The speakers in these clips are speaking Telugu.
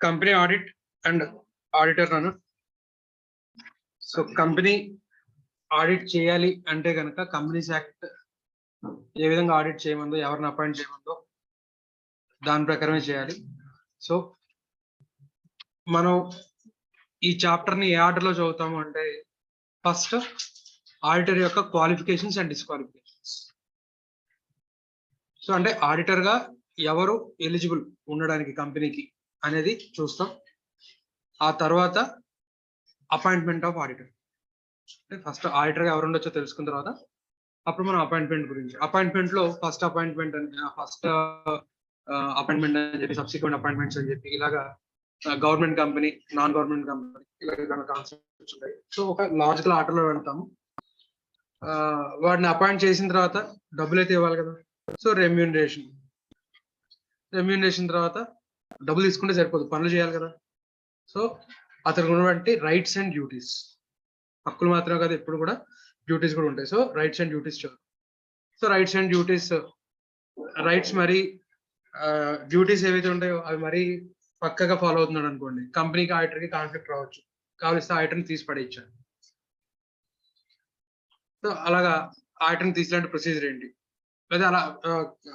Company audit and auditor Anu. So company audit చేయాలి అంటే కనుక కంపెనీస్ యాక్ట్ ఏ విధంగా ఆడిట్ చేయమందో, ఎవరిని అపాయింట్ చేయమందో దాని ప్రకారమే చేయాలి. సో మనం ఈ చాప్టర్ ని ఏ ఆర్డర్ లో చదువుతాము అంటే, ఫస్ట్ ఆడిటర్ యొక్క క్వాలిఫికేషన్స్ అండ్ డిస్క్వాలిఫికేషన్స్. సో అంటే ఆడిటర్ గా ఎవరు ఎలిజిబుల్ ఉండడానికి కంపెనీకి అనేది చూస్తాం. ఆ తర్వాత అపాయింట్మెంట్ ఆఫ్ ఆడిటర్. అంటే ఫస్ట్ ఆడిటర్ గా ఎవరు ఉండొచ్చో తెలుసుకున్న తర్వాత అప్పుడు మనం అపాయింట్మెంట్ గురించి, అపాయింట్మెంట్ లో ఫస్ట్ అపాయింట్మెంట్ అని చెప్పి, సబ్సిక్వెంట్ అపాయింట్మెంట్స్ అని చెప్పి ఇలాగా government company, non government company ఇలాగ కాన్సెప్ట్స్ ఉంటాయి. సో ఒక లాజికల్ ఆర్డర్ లో వెళ్తాము. వాడిని అపాయింట్ చేసిన తర్వాత డబ్బులు అయితే ఇవ్వాలి కదా. సో రెమ్యూనరేషన్ తర్వాత డబ్బులు తీసుకుంటే సరిపోదు, పనులు చేయాలి కదా. సో అతనికి ఉన్నటువంటి రైట్స్ అండ్ డ్యూటీస్, హక్కులు మాత్రమే కదా, ఎప్పుడు కూడా డ్యూటీస్ కూడా ఉంటాయి. సో రైట్స్ అండ్ డ్యూటీస్ చూడాలి. So rights and duties, rights మరి డ్యూటీస్ ఏవైతే ఉంటాయో అవి మరి పక్కగా ఫాలో అవుతున్నాడు అనుకోండి, కంపెనీకి ఆడిటర్కి కాన్ఫ్లిక్ట్ రావచ్చు, కావలిస్తే ఆడిటర్ని తీసి పడేయచ్చారు. సో అలాగా ఆడిటర్ని తీసేలాంటి ప్రొసీజర్ ఏంటి, లేదా అలా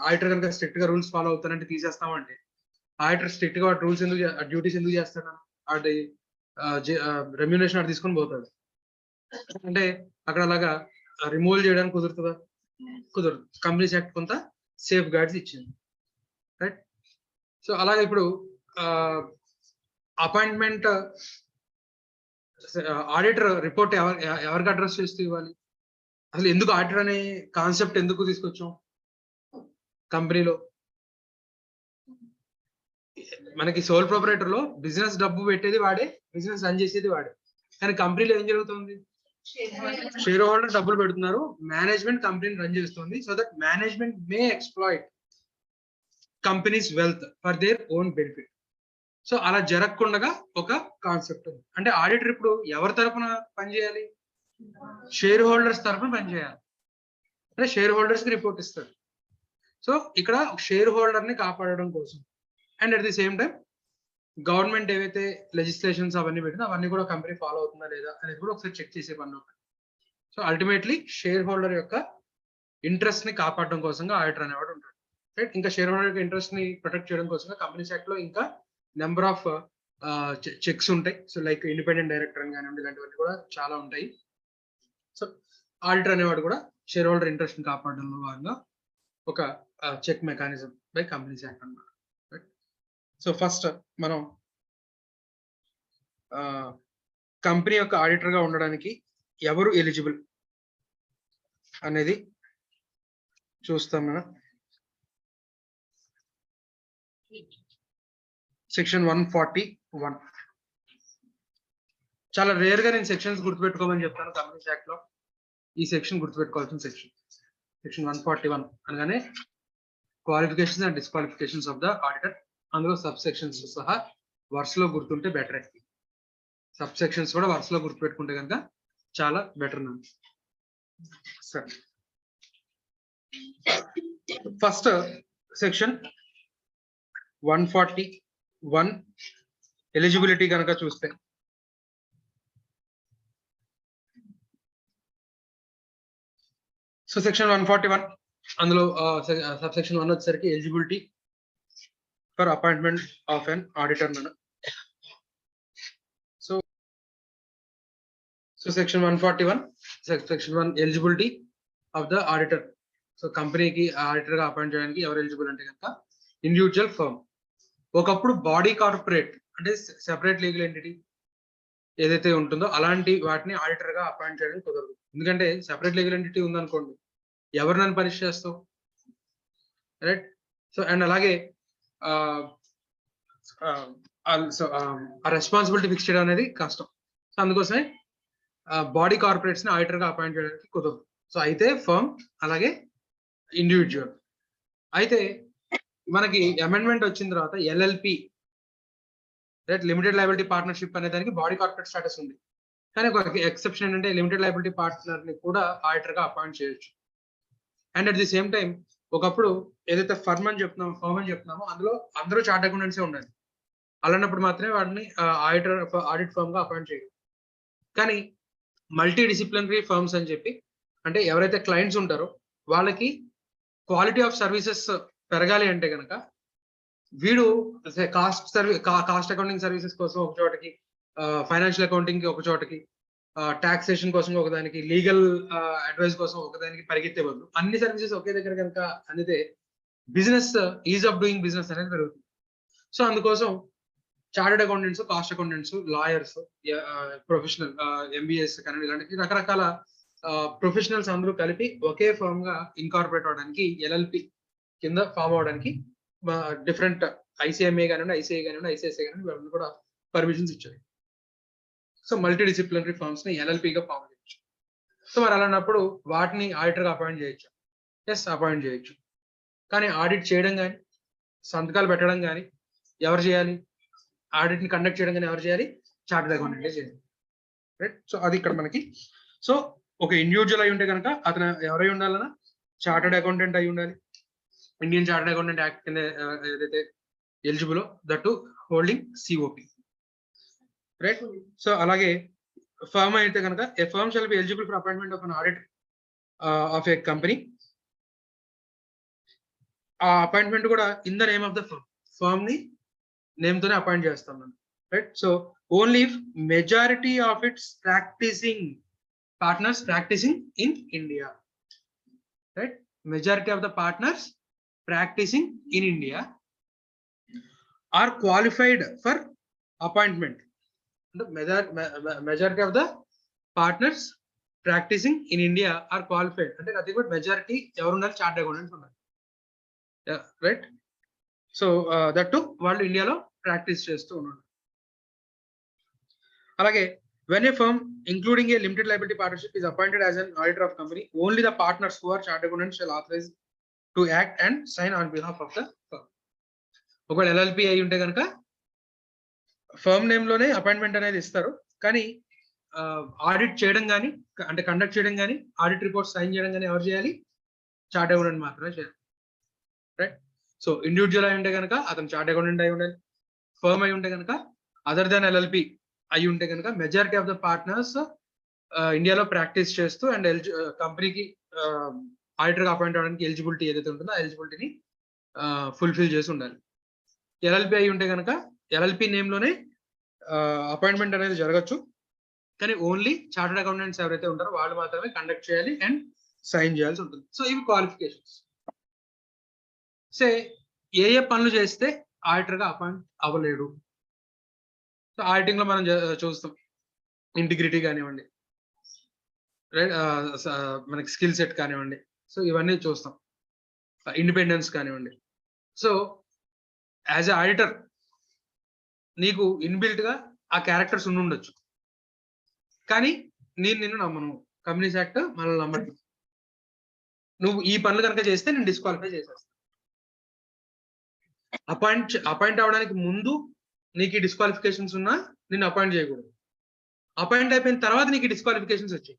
ఆడిటర్ కనుక స్ట్రిక్ట్ గా రూల్స్ ఫాలో అవుతానంటే తీసేస్తామంటే, ఆడిటర్ స్ట్రిక్ట్ గా రూల్స్ ఎందుకు, డ్యూటీస్ ఎందుకు చేస్తాడు, అది రెమ్యూనరేషన్ అటు తీసుకొని పోతాడు అంటే అక్కడ అలాగా రిమూవ్ చేయడానికి కుదురుతుందా? కుదరదు. కంపెనీస్ యాక్ట్ కొంత సేఫ్ గార్డ్స్ ఇచ్చింది, రైట్. సో అలాగే ఇప్పుడు అపాయింట్మెంట్ ఆడిటర్ రిపోర్ట్ ఎవరికి అడ్రస్ చేస్తూ ఇవ్వాలి? అసలు ఎందుకు ఆడిటర్ అనే కాన్సెప్ట్ ఎందుకు తీసుకొచ్చాం కంపెనీలో? మనకి సోల్ ప్రొపరేటర్ లో బిజినెస్ డబ్బు పెట్టేది వాడే, బిజినెస్ రన్ చేసేది వాడే. కానీ కంపెనీలో ఏం జరుగుతుంది? షేర్ హోల్డర్ డబ్బులు పెడుతున్నారు, మేనేజ్మెంట్ కంపెనీని రన్ చేస్తుంది. So that management May exploit companies wealth for their own benefit. So అలా జరగకుండా ఒక కాన్సెప్ట్ ఉంది. అంటే ఆడిటర్ ఇప్పుడు ఎవరి తరఫున పనిచేయాలి? షేర్ హోల్డర్స్ తరఫున పనిచేయాలి. అంటే షేర్ హోల్డర్స్ కి రిపోర్ట్ ఇస్తారు. సో ఇక్కడ షేర్ హోల్డర్ ని కాపాడడం కోసం, and at the same time government ఏవైతే లెజిస్లేషన్స్ అవన్నీ పెట్టినా అవన్నీ కూడా కంపెనీ ఫాలో అవుతుందా లేదా అనేది కూడా ఒకసారి చెక్ చేసే పని. సో అల్టిమేట్లీ షేర్ హోల్డర్ యొక్క ఇంట్రెస్ట్ ని కాపాడడం కోసంగా ఆడిటర్ అనేవాడు ఉంటాడు, రైట్. ఇంకా షేర్ హోల్డర్ యొక్క ఇంట్రెస్ట్ ని ప్రొటెక్ట్ చేయడం కోసంగా కంపెనీస్ యాక్ట్ లో ఇంకా నెంబర్ ఆఫ్ చెక్స్ ఉంటాయి. సో లైక్ ఇండిపెండెంట్ డైరెక్టర్ అని కానివ్వండి, ఇలాంటివన్నీ కూడా చాలా ఉంటాయి. సో ఆడిటర్ అనేవాడు కూడా షేర్ హోల్డర్ ఇంట్రెస్ట్ ని కాపాడడంలో భాగంగా ఒక check mechanism by companies act అన్నమాట. సో ఫస్ట్ మనం కంపెనీ యొక్క ఆడిటర్ గా ఉండడానికి ఎవరు ఎలిజిబుల్ అనేది చూస్తాం మనం. సెక్షన్ 141. చాలా రేర్ గా నేను సెక్షన్స్ గుర్తుపెట్టుకోమని చెప్తాను కంపెనీస్ యాక్ట్ లో. ఈ సెక్షన్ గుర్తుపెట్టుకోవాల్సిన సెక్షన్ 141 అనగానే qualifications and disqualifications of the auditor. అందులో సబ్ సెక్షన్స్ సహా వరుసలో గుర్తుంటే బెటర్. సబ్ సెక్షన్స్ కూడా వరుసలో గుర్తుపెట్టుకుంటే కనుక చాలా బెటర్. సరే, ఫస్ట్ సెక్షన్ 141 ఎలిజిబిలిటీ కనుక చూస్తే, సో సెక్షన్ 141 అందులో సబ్ సెక్షన్ 1 వచ్చేసరికి eligibility for appointment of an auditor. So section 141 section 1 eligibility of the auditor. So కంపెనీకి ఆడిటర్ గా అపాయింట్ చేయడానికి ఎవరు ఎలిజిబుల్ అంటే కనుక ఇండివిజువల్ ఫర్మ్. ఒకప్పుడు బాడీ కార్పొరేట్ అంటే సెపరేట్ లీగల్ ఎంటిటీ ఏదైతే ఉంటుందో అలాంటి వాటిని ఆడిటర్ గా అపాయింట్ చేయడానికి కుదరదు. ఎందుకంటే సెపరేట్ లీగల్ ఎంటిటీ ఉందనుకోండి, ఎవరు నన్ను పనిష్ చేస్తావు, రైట్. సో అండ్ అలాగే ఆ రెస్పాన్సిబిలిటీ ఫిక్స్ చేయడం అనేది కష్టం. సో అందుకోసమే బాడీ కార్పొరేట్స్ ని ఆడిటర్ గా అపాయింట్ చేయడానికి కుదరదు. సో అయితే ఫర్మ్, అలాగే ఇండివిజువల్. అయితే మనకి అమెండ్మెంట్ వచ్చిన తర్వాత LLP, right, limited liability partnership అనే దానికి బాడీ కార్పొరేట్ స్టేటస్ ఉంది. కానీ ఒక ఎక్సెప్షన్ ఏంటంటే లిమిటెడ్ లయబిలిటీ పార్ట్నర్ ని కూడా ఆడిటర్ గా అపాయింట్ చేయొచ్చు. And at the same time ఒకప్పుడు ఏదైతే ఫర్మ్ అని చెప్తున్నామో, ఫర్మ్ అని చెప్తున్నామో అందులో అందరూ చార్ట్ అకౌంటెంట్సే ఉండాలి. అలాంటప్పుడు మాత్రమే వాడిని ఆడిట్ ఫర్మ్ గా అపాయింట్ చేయడం. కానీ మల్టీ డిసిప్లినరీ ఫర్మ్స్ అని చెప్పి, అంటే ఎవరైతే క్లయింట్స్ ఉంటారో వాళ్ళకి క్వాలిటీ ఆఫ్ సర్వీసెస్ పెరగాలి అంటే కనుక వీడు కాస్ట్ అకౌంటింగ్ సర్వీసెస్ కోసం ఒక చోటకి, ఫైనాన్షియల్ అకౌంటింగ్ కి ఒక చోటకి, టాక్సేషన్ కోసం ఒకదానికి, లీగల్ అడ్వైస్ కోసం ఒకదానికి పరిగెత్తే బదులు అన్ని సర్వీసెస్ ఒకే దగ్గర కనుక అందితే business ease of doing business అనేది పెరుగుతుంది. సో అందుకోసం chartered accountants, cost accountants, lawyers, professional MBAs కానీ ఇలాంటి రకరకాల ప్రొఫెషనల్స్ అందరూ కలిపి ఒకే ఫర్మ్ గా ఇన్కార్పొరేట్ అవడానికి, ఎల్ఎల్పి కింద ఫామ్ అవడానికి డిఫరెంట్ ఐసీఎంఏ కానివ్వండి, ఐసీఐ కానివ్వండి, ఐసీఎస్ఐ కానివ్వండి వాళ్ళు కూడా పర్మిషన్స్ ఇచ్చారు. సో మల్టీ డిసిప్లినరీ ఫర్మ్స్ ని ఎల్ఎల్పిగా ఫామ్ చేయొచ్చు. సో మరి అలాంటప్పుడు వాటిని ఆడిటర్ గా అపాయింట్ చేయొచ్చు. అపాయింట్ చేయొచ్చు. కానీ ఆడిట్ చేయడం కానీ, సంతకాలు పెట్టడం కానీ ఎవరు చేయాలి? ఆడిట్ ని కండక్ట్ చేయడం కానీ ఎవరు చేయాలి? చార్టెడ్ అకౌంటెంట్ చేయాలి. రైట్. సో అది ఇక్కడ మనకి. సో ఒక ఇండివిజువల్ అయి ఉంటే కనుక అతను ఎవరై ఉండాలన్నా చార్టెడ్ అకౌంటెంట్ అయి ఉండాలి. ఇండియన్ చార్టెడ్ అకౌంటెంట్ యాక్ట్ కింద ఏదైతే eligible that holding COP. Right. So అలాగే ఫర్మ్ అయితే కనుక a firm shall be eligible for appointment of an audit of a company. ఆ అపాయింట్మెంట్ కూడా in the name of the firm ని నేమ్ తోనే అపాయింట్ చేస్తాం మనం. Right. So only if majority of its practicing partners practicing in India. Right. Majority of the partners practicing in India are qualified for appointment. The majority of the partners practicing in India are qualified. అంటే అది కూడా మెజారిటీ ఎవరు ఉన్నారు? చార్టెడ్ అకౌంటెంట్స్ ఉన్నారు. రైట్. సో దట్ టు వాళ్ళు ఇండియాలో ప్రాక్టీస్ చేస్తూ ఉన్నారు. అలాగే when a firm including a limited liability partnership is appointed as an auditor of company, only the partners who are chartered accountants shall authorize to act and sign on behalf of the firm. ఒకవేళ ఎల్ఎల్పి అయి ఉంటే కనుక ఫర్మ్ నేమ్ లోనే అపాయింట్మెంట్ అనేది ఇస్తారు. కానీ ఆడిట్ చేయడం కానీ, అంటే కండక్ట్ చేయడం కానీ, ఆడిట్ రిపోర్ట్ సైన్ చేయడం కానీ ఎవరు చేయాలి? చార్టెడ్ అకౌంటెంట్ మాత్రమే చేయాలి. రైట్. సో ఇండివిజువల్ అయి ఉంటే కనుక అతను చార్టెడ్ అకౌంటెంట్ అయి ఉండాలి. ఫర్మ్ అయి ఉంటే కనుక అదర్ దాన్ ఎల్ఎల్పి అయి ఉంటే కనుక మెజారిటీ ఆఫ్ ద పార్ట్నర్స్ ఇండియాలో ప్రాక్టీస్ చేస్తూ అండ్ కంపెనీకి ఆడిటర్ గా అపాయింట్ అవడానికి ఎలిజిబిలిటీ ఏదైతే ఉంటుందో ఆ ఎలిజిబిలిటీని ఫుల్ఫిల్ చేసి ఉండాలి. ఎల్ఎల్పి అయి ఉంటే కనుక ఎల్ఎల్పి నేమ్ లోనే అపాయింట్మెంట్ అనేది జరగచ్చు. కానీ ఓన్లీ చార్టెడ్ అకౌంటెంట్స్ ఎవరైతే ఉంటారో వాళ్ళు మాత్రమే కండక్ట్ చేయాలి అండ్ సైన్ చేయాల్సి ఉంటుంది. సో ఇవి క్వాలిఫికేషన్స్. సే ఏ పనులు చేస్తే ఆడిటర్ గా అపాయింట్ అవ్వలేడు? సో ఆడిటింగ్ లో మనం చూస్తాం ఇంటిగ్రిటీ కానివ్వండి, రైట్, మనకి స్కిల్ సెట్ కానివ్వండి, సో ఇవన్నీ చూస్తాం, ఇండిపెండెన్స్ కానివ్వండి. సో యాజ్ ఎ ఆడిటర్ నీకు ఇన్బిల్ట్ గా ఆ క్యారెక్టర్స్ ఉండొచ్చు, కానీ నిన్ను నమ్మను. కంపెనీస్ యాక్ట్ మనల్ని నమ్మదు. నువ్వు ఈ పనులు కనుక చేస్తే నేను డిస్క్వాలిఫై చేసేస్తాను. అపాయింట్ అవడానికి ముందు నీకు డిస్క్వాలిఫికేషన్స్ ఉన్నా నిన్ను అపాయింట్ చేయకూడదు. అపాయింట్ అయిపోయిన తర్వాత నీకు డిస్క్వాలిఫికేషన్స్ వచ్చాయి,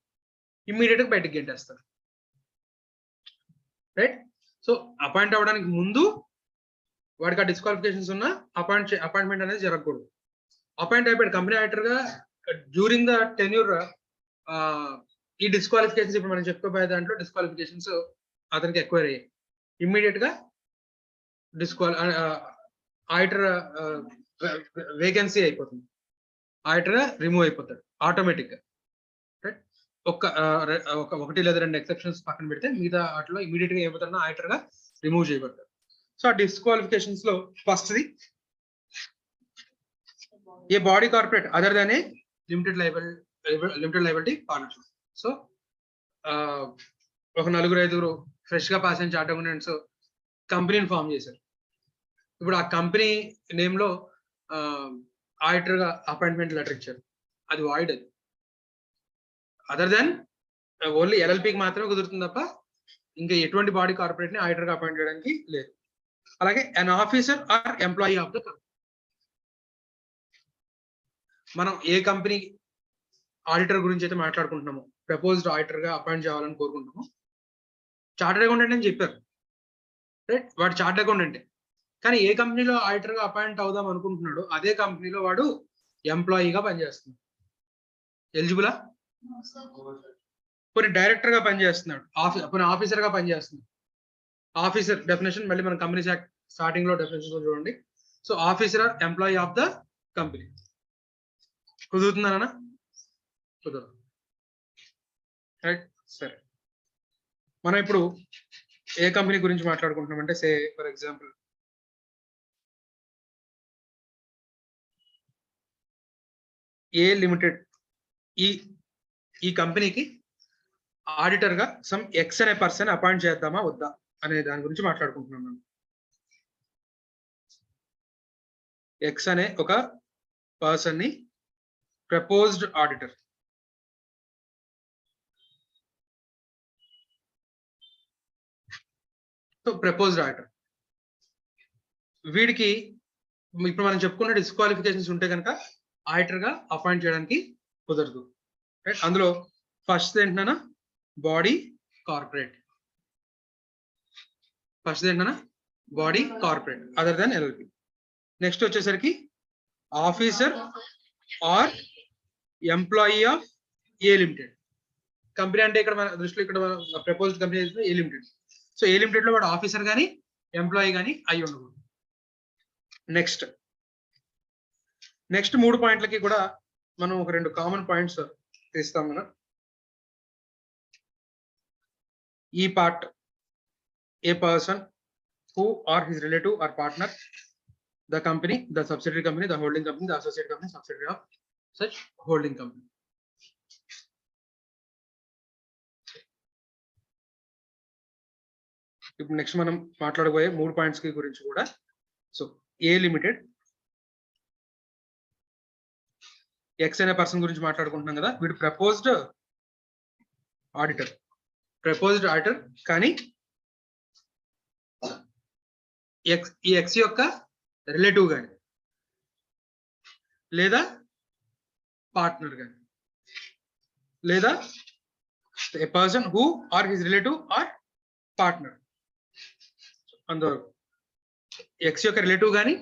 ఇమ్మీడియట్ గా బయటకు గెంటేస్తారు. రైట్. సో అపాయింట్ అవ్వడానికి ముందు వాడికి ఆ డిస్క్వాలిఫికేషన్స్ ఉన్నా అపాయింట్మెంట్ అనేది జరగకూడదు. అపాయింట్ అయిపోయాడు కంపెనీ ఆడిటర్ గా, డ్యూరింగ్ ద టెన్యూర్ ఈ డిస్క్వాలిఫికేషన్స్ ఇప్పుడు మనం చెప్పుకోబోయే దాంట్లో డిస్క్వాలిఫికేషన్స్ అతనికి ఎక్వైర్ అయ్యాయి. ఇమ్మీడియట్ గా ఆడిటర్ వేకెన్సీ అయిపోతుంది, ఆడిటర్ రిమూవ్ అయిపోతాడు ఆటోమేటిక్ గా. రైట్. ఒకటి లేదా రెండు ఎక్సెప్షన్స్ పక్కన పెడితే మిగతా వాటిలో ఇమీడియట్ గా ఏమవుతాడో ఆడిటర్ గా రిమూవ్ చేయబడతాడు. సో ఆ డిస్క్వాలిఫికేషన్స్ లో ఫస్ట్ది a body corporate other than a limited liability partnership. So ఒక 4-5 ఫ్రెష్ గా పాస్ అయిన చార్టెడ్ అకౌంటెంట్స్ కంపెనీని ఫామ్ చేశారు. ఇప్పుడు ఆ కంపెనీ నేమ్ లో ఆడిటర్ గా అపాయింట్మెంట్ లెటర్ ఇచ్చారు, అది వాయిడ్. అది అదర్ దాన్ ఓన్లీ ఎల్ఎల్పికి మాత్రమే కుదురుతుంది తప్ప ఇంకా ఎటువంటి బాడీ కార్పొరేట్ ని ఆడిటర్ గా అపాయింట్ చేయడానికి లేదు. అలాగే an officer or employee of the company. మనం ఏ కంపెనీ ఆడిటర్ గురించి అయితే మాట్లాడుకుంటున్నామో, ప్రపోజ్డ్ ఆడిటర్ గా అపాయింట్ చేయాలని కోరుకుంటున్నామో, చార్టెడ్ అకౌంటెంట్ అని చెప్పారు. రైట్. వాడు చార్టెడ్ అకౌంటెంట్, కానీ ఏ కంపెనీలో ఆడిటర్ గా అపాయింట్ అవుదాం అనుకుంటున్నాడో అదే కంపెనీలో వాడు ఎంప్లాయీగా పనిచేస్తున్నాడు. ఎలిజిబులా? కొన్ని డైరెక్టర్ గా పనిచేస్తున్నాడు, కొన్ని ఆఫీసర్ గా పనిచేస్తున్నాడు. ఆఫీసర్ డెఫినేషన్ మళ్ళీ మన కంపెనీ స్టార్టింగ్ లో డెఫినేషన్ చూడండి. So officer or employee of the company. కుదురుతుందనా? కుదరదు. రైట్, సరే. మనం ఇప్పుడు ఏ కంపెనీ గురించి మాట్లాడుకుంటున్నాం అంటే, say for example a limited. ఈ కంపెనీకి ఆడిటర్ గా సమ్ ఎక్స్ అనే పర్సన్ అపాయింట్ చేద్దామా వద్దా అనే దాని గురించి మాట్లాడుకుంటున్నాం మనం. ఎక్స్ అనే ఒక పర్సన్ ని proposed auditor. So proposed auditor వీడికి ఇప్పుడు మనం చెప్పుకున్న డిస్క్వాలిఫికేషన్స్ ఉంటే కనుక ఆడిటర్ గా అపాయింట్ చేయడానికి కుదరదు. రైట్, అందులో ఫస్ట్ ఏంటన్నా బాడీ కార్పొరేట్. ఫస్ట్ ఏంటన్నా body corporate other than LLP. Next వచ్చేసరికి officer or employee of A limited. Company అంటే ఇక్కడ మన దృష్టిలో ఇక్కడ proposed company a limited. So a limited లో వాడు ఆఫీసర్ కానీ ఎంప్లాయీ కానీ అయి ఉండకూడదు. నెక్స్ట్ 3 పాయింట్లకి కూడా మనం ఒక 2 కామన్ పాయింట్స్ తీస్తాం మనం. ఈ part, A person who or his relative or partner, the company, the subsidiary company, the holding company, the associate company, subsidiary of such holding company. ఇప్పుడు నెక్స్ట్ మనం మాట్లాడబోయే 3 పాయింట్స్ కి గురించి కూడా. సో ఏ లిమిటెడ్, ఎక్స్ అనే పర్సన్ గురించి మాట్లాడుకుంటున్నాం కదా. వీడు ప్రపోజ్డ్ ఆడిటర్ కానీ ఈ ఎక్స్ యొక్క రిలేటివ్ కానీ లేదా పార్ట్నర్ కానీ లేదా a person who or his relative or partner. అందువరకు ఎక్స్ యొక్క రిలేటివ్ కానీ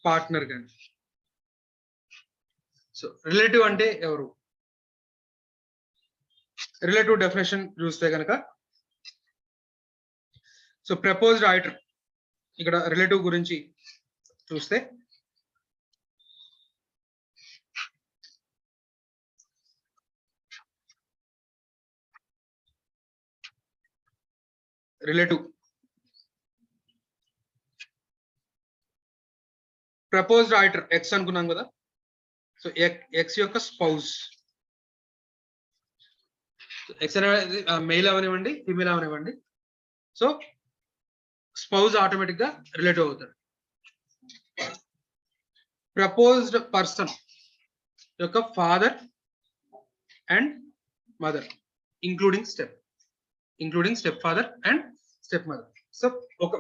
పార్ట్నర్ కానీ. సో రిలేటివ్ అంటే ఎవరు? రిలేటివ్ డెఫినేషన్ చూస్తే కనుక, సో ప్రపోజ్డ్ ఆడిటర్ ఇక్కడ రిలేటివ్ గురించి చూస్తే రిలేటివ్ ప్రపోజ్డ్ ఆడిటర్ ఎక్స్ అనుకున్నాం కదా. సో ఎక్స్ యొక్క స్పౌస్, ఎక్స్ అనేది మెయిల్ అవనివ్వండి ఫీమేల్ అవనివ్వండి. సో స్పౌజ్ ఆటోమేటిక్ గా రిలేటివ్ అవుతాడు. ప్రపోజ్డ్ పర్సన్ యొక్క father and mother including step father and step mother. So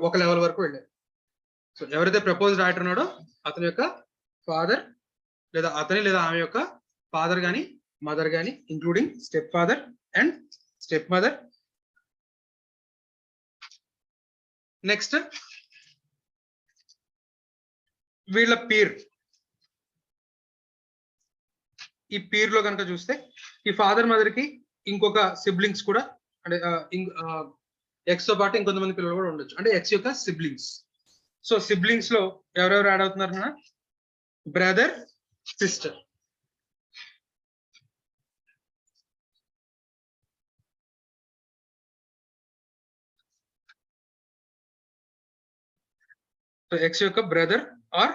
ఒక లెవెల్ వరకు వెళ్ళారు. సో ఎవరైతే ప్రపోజ్డ్ ఆడిటర్ ఉన్నాడో అతని యొక్క ఫాదర్ లేదా అతని లేదా ఆమె యొక్క ఫాదర్ కానీ మదర్ కానీ including step father and step mother. Next వీళ్ళ పీర్. ఈ పీర్ లో కనుక చూస్తే ఈ ఫాదర్ మదర్ కి ఇంకొక సిబ్లింగ్స్ కూడా అంటే ఎక్స్ తో పాటు ఇంకొంతమంది పిల్లలు కూడా ఉండొచ్చు, అంటే ఎక్స్ యొక్క సిబ్లింగ్స్. సో సిబ్లింగ్స్ లో ఎవరెవరు యాడ్ అవుతున్నారు? Brother, sister. సో ఎక్స్ యొక్క బ్రదర్ ఆర్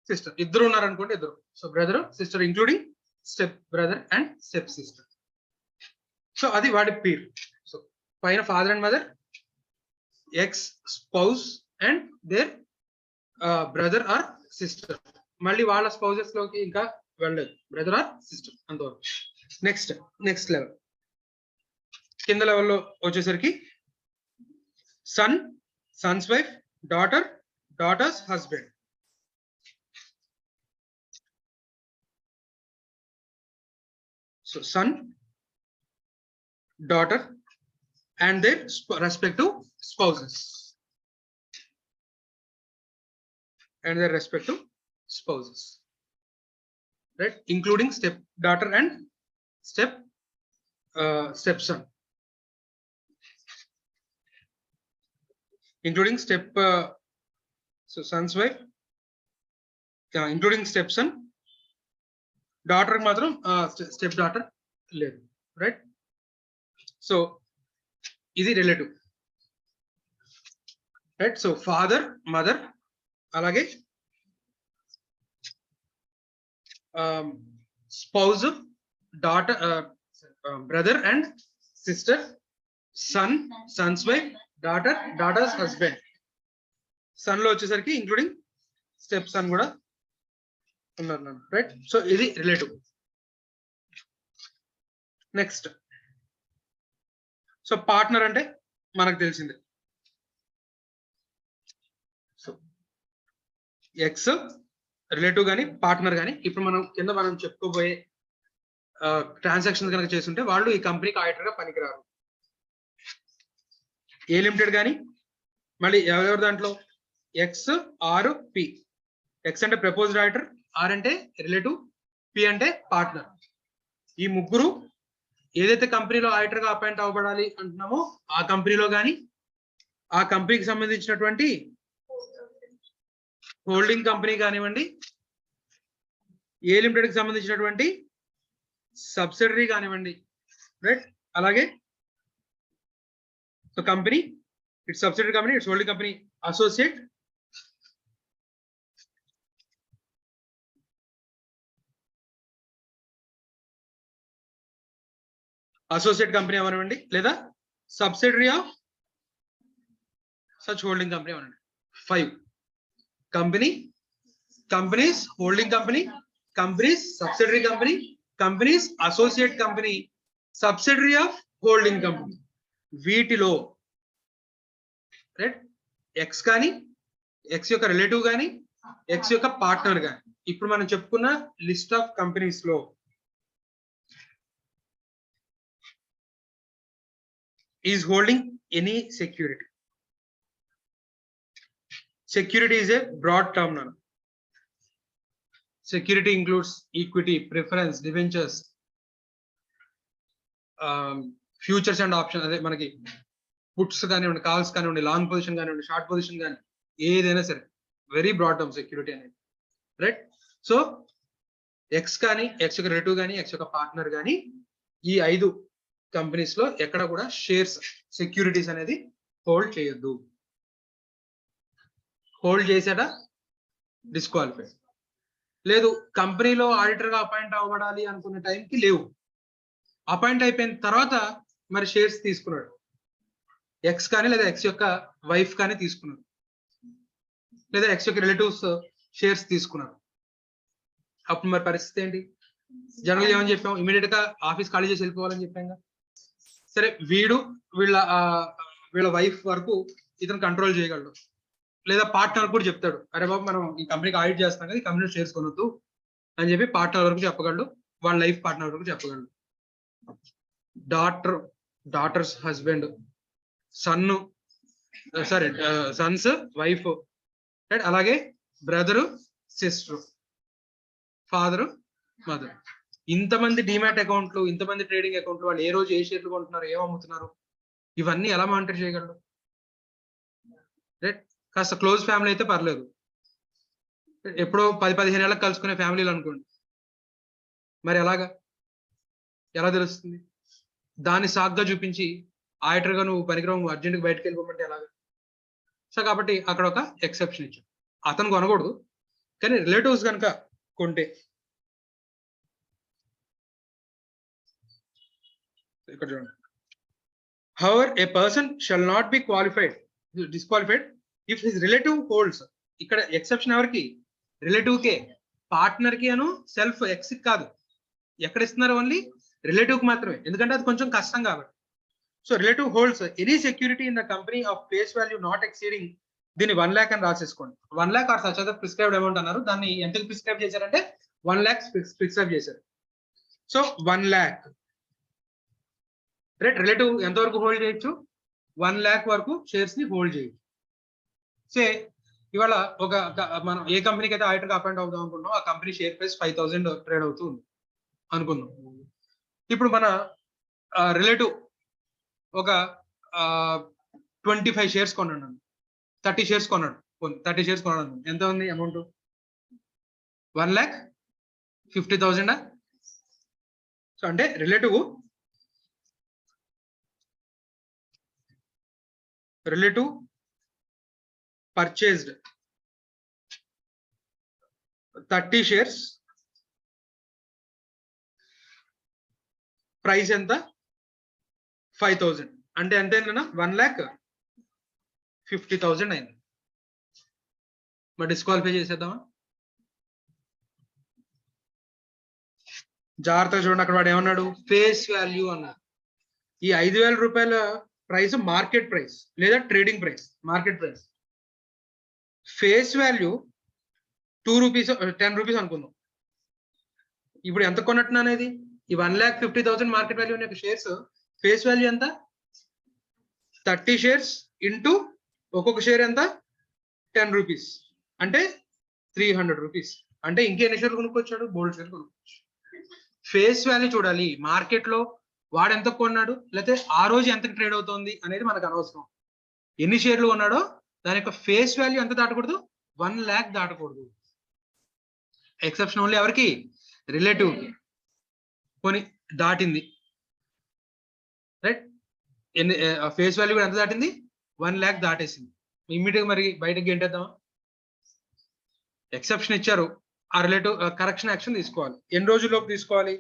సిస్టర్ ఇద్దరు ఉన్నారనుకోండి, ఇద్దరు. So brother sister including step brother and step sister. So అది వాడి పీర్. సో పైన father and mother, X spouse and their brother or sister. మళ్ళీ వాళ్ళ స్పౌజెస్ లోకి ఇంకా వెళ్ళలేదు, బ్రదర్ ఆర్ సిస్టర్ అంతవరకు. నెక్స్ట్ లెవెల్, కింద లెవెల్లో వచ్చేసరికి son's wife, daughter's husband. So son, daughter and their respective spouses. and their respective spouses, right, including stepdaughter and stepson, including son's wife, including stepson, daughter matram stepdaughter లేదు, right? So ఇది relative, right? So father, mother, అలాగే spouse, daughter, brother and sister, son, son's wife, daughter, daughter's husband. Son లో వచ్చేసరికి ఇంక్లూడింగ్ స్టెప్ సన్ కూడా ఉన్నారు, రైట్? సో ఇది రిలేటివ్. నెక్స్ట్, సో పార్ట్నర్ అంటే మనకు తెలిసిందే. సో ఎక్స్ రిలేటివ్ కానీ పార్ట్నర్ కానీ ఇప్పుడు మనం చెప్పుకోబోయే ట్రాన్సాక్షన్ కనుక చేస్తుంటే వాళ్ళు ఈ కంపెనీకి ఆడిటర్ గా పనికిరారు. ఏ లిమిటెడ్ కానీ మళ్ళీ ఎవరెవరి దాంట్లో ఎక్స్ ఆర్ పి. ఎక్స్ అంటే ప్రపోజ్డ్ ఆడిటర్, ఆర్ అంటే రిలేటివ్, పి అంటే పార్ట్నర్. ఈ ముగ్గురు ఏదైతే కంపెనీలో ఆడిటర్ గా అపాయింట్ అవ్వబడాలి అంటున్నామో ఆ కంపెనీలో కానీ ఆ కంపెనీకి సంబంధించినటువంటి హోల్డింగ్ కంపెనీ కానివ్వండి, ఏ లిమిటెడ్ కి సంబంధించినటువంటి సబ్సిడరీ కానివ్వండి, రైట్? అలాగే so company, its subsidiary company, its holding company, associate, company అవనివ్వండి లేదా subsidiary of such holding company అవనండి. 5 company, companies holding company, companies subsidiary company, companies associate company, subsidiary of holding company. వీటిలో రైట్ ఎక్స్ కానీ, ఎక్స్ యొక్క రిలేటివ్ కానీ, ఎక్స్ యొక్క పార్ట్నర్ కానీ, ఇప్పుడు మనం చెప్పుకున్న లిస్ట్ ఆఫ్ కంపెనీస్ లో is holding any security. Security is a broad term now. Security includes equity, preference, debentures, futures and options. అదే మనకి పుట్స్ కానివ్వండి, కాల్స్ కానివ్వండి, లాంగ్ పొజిషన్ కానివ్వండి, షార్ట్ పొజిషన్ కానీ ఏదైనా సరే వెరీ బ్రాడ్ టర్మ్ సెక్యూరిటీ అనేది, రైట్? సో ఎక్స్ కానీ, ఎక్స్ యొక్క రిలేటివ్ కానీ, ఎక్స్ యొక్క పార్ట్నర్ కానీ ఈ 5 కంపెనీస్ లో ఎక్కడ కూడా షేర్స్, సెక్యూరిటీస్ అనేది హోల్డ్ చేయొద్దు. హోల్డ్ చేసేట డిస్క్వాలిఫైడ్. లేదు, కంపెనీలో ఆడిటర్ గా అపాయింట్ అవ్వబడాలి అనుకున్న టైంకి లేవు, అపాయింట్ అయిపోయిన తర్వాత మరి షేర్స్ తీసుకున్నాడు, ఎక్స్ కానీ లేదా ఎక్స్ యొక్క వైఫ్ కానీ తీసుకున్నారు, లేదా ఎక్స్ యొక్క రిలేటివ్స్ షేర్స్ తీసుకున్నారు. అప్పుడు మరి పరిస్థితి ఏంటి? జనరల్ ఏమని చెప్పాం? ఇమీడియట్ గా ఆఫీస్ ఖాళీ చేసి వెళ్ళిపోవాలని చెప్పాం. సరే, వీళ్ళ వైఫ్ వరకు ఇతను కంట్రోల్ చేయగలడు, లేదా పార్ట్నర్ కూడా చెప్తాడు, అరే బాబు మనం ఈ కంపెనీకి ఆడిట్ చేస్తాం కదా, ఈ కంపెనీ షేర్స్ కొనొద్దు అని చెప్పి పార్ట్నర్ వరకు చెప్పగలడు, వాళ్ళ లైఫ్ పార్ట్నర్ వరకు చెప్పగలడు. Daughters husband, sons wife, right? అలాగే బ్రదరు సిస్టర్, ఫాదరు మదర్. ఇంతమంది డిమాట్ అకౌంట్లు, ఇంతమంది ట్రేడింగ్ అకౌంట్లు, వాళ్ళు ఏ రోజు ఏ షేర్లు కొంటున్నారు, ఏం అమ్ముతున్నారు, ఇవన్నీ ఎలా మానిటర్ చేయగలరు? రైట్? కాస్త క్లోజ్ ఫ్యామిలీ అయితే పర్లేదు, ఎప్పుడో 10-15 ఏళ్ళకి కలుసుకునే ఫ్యామిలీలు అనుకోండి, మరి ఎలా తెలుస్తుంది? దాన్ని సాగ్గా చూపించి ఆడిటర్ గా నువ్వు పనికిరావు, నువ్వు అర్జెంట్గా బయటకు వెళ్ళిపోమంటే ఎలాగా? సో కాబట్టి అక్కడ ఒక ఎక్సెప్షన్ ఇచ్చాడు. అతను కొనకూడదు, కానీ రిలేటివ్స్ కనుక కొంటే ఇక్కడ చూడండి. However, a person shall not be disqualified if his relative holds. ఇక్కడ ఎక్సెప్షన్ ఎవరికి? రిలేటివ్ కే, పార్ట్నర్ కి అను సెల్ఫ్ ఎక్స్ కాదు. ఎక్కడ ఇస్తున్నారు? ఓన్లీ రిలేటివ్ కి మాత్రమే, ఎందుకంటే అది కొంచెం కష్టం కాబట్టి. So relative holds any security in the company of face value not exceeding, దీన్ని 1 lakh అని రాసేసుకోండి. 1 lakh or such other prescribed amount అన్నారు. దాన్ని ఎంతకు ప్రిస్క్రైబ్ చేశారంటే 1 lakh ప్రిస్క్రైబ్ చేశారు. So 1 lakh right. రిలేటివ్ ఎంతవరకు హోల్డ్ చేయొచ్చు? 1 lakh వరకు షేర్స్ ని హోల్డ్ చేయొచ్చు. సే ఇవాళ మనం ఏ కంపెనీకి అయితే ఆడిటర్ అపాయింట్ అవుదాం అనుకుంటాం ఆ కంపెనీ షేర్ ప్రైస్ 5000 ట్రేడ్ అవుతుంది అనుకుందాం. ఇప్పుడు మన రిలేటివ్ ఒక 25 షేర్స్ కొన్నాడు, 30 షేర్స్ కొన్నాడు, 30 షేర్స్ కొన్నాడు. ఎంత ఉంది అమౌంట్? 1,50,000. సో అంటే రిలేటివ్ పర్చేజ్డ్ 30 షేర్స్, ప్రైస్ ఎంత? 5,000. అంటే ఎంతైందన్నా? 1,50,000 అయింది. మరి డిస్క్వాలిఫై చేసేద్దామా? జాగ్రత్తగా చూడండి, అక్కడ వాడు ఏమన్నాడు? ఫేస్ వాల్యూ అన్నాడు. ఈ 5,000 రూపాయల ప్రైస్ మార్కెట్ ప్రైస్ లేదా trading price. Market price face value 2 rupees 10 rupees అనుకుందాం. ఇప్పుడు ఎంత కొన్నట్టున్నా అనేది ఈ 1,50,000 మార్కెట్ వాల్యూ ఉన్న షేర్స్ ఫేస్ వాల్యూ ఎంత? 30 షేర్స్ ఇంటూ ఒక్కొక్క షేర్ ఎంత? 10 రూపీస్ అంటే 300 రూపీస్. అంటే ఇంకెన్ని షేర్లు కొనుక్కొచ్చాడు? బోల్డ్ షేర్లు కొనుక్కోవచ్చు. ఫేస్ వాల్యూ చూడాలి. మార్కెట్ లో వాడు ఎంత కొన్నాడు లేకపోతే ఆ రోజు ఎంత ట్రేడ్ అవుతుంది అనేది మనకు అనవసరం. ఎన్ని షేర్లు కొన్నాడో దాని యొక్క ఫేస్ వాల్యూ ఎంత దాటకూడదు? 1 lakh దాటకూడదు. ఎక్సెప్షన్ ఓన్లీ ఎవరికి? రిలేటివ్ కి. కొని దాటింది, రైట్? ఫేస్ వాల్యూ ఎంత దాటింది? 1 lakh దాటేసింది. ఇమ్మీడియట్ గా మరి బయటకు గెంటేద్దామా? ఎక్సెప్షన్ ఇచ్చారు, ఆ రిలేటివ్ కరెక్షన్ యాక్షన్ తీసుకోవాలి. ఎన్ని రోజుల్లోపు తీసుకోవాలి?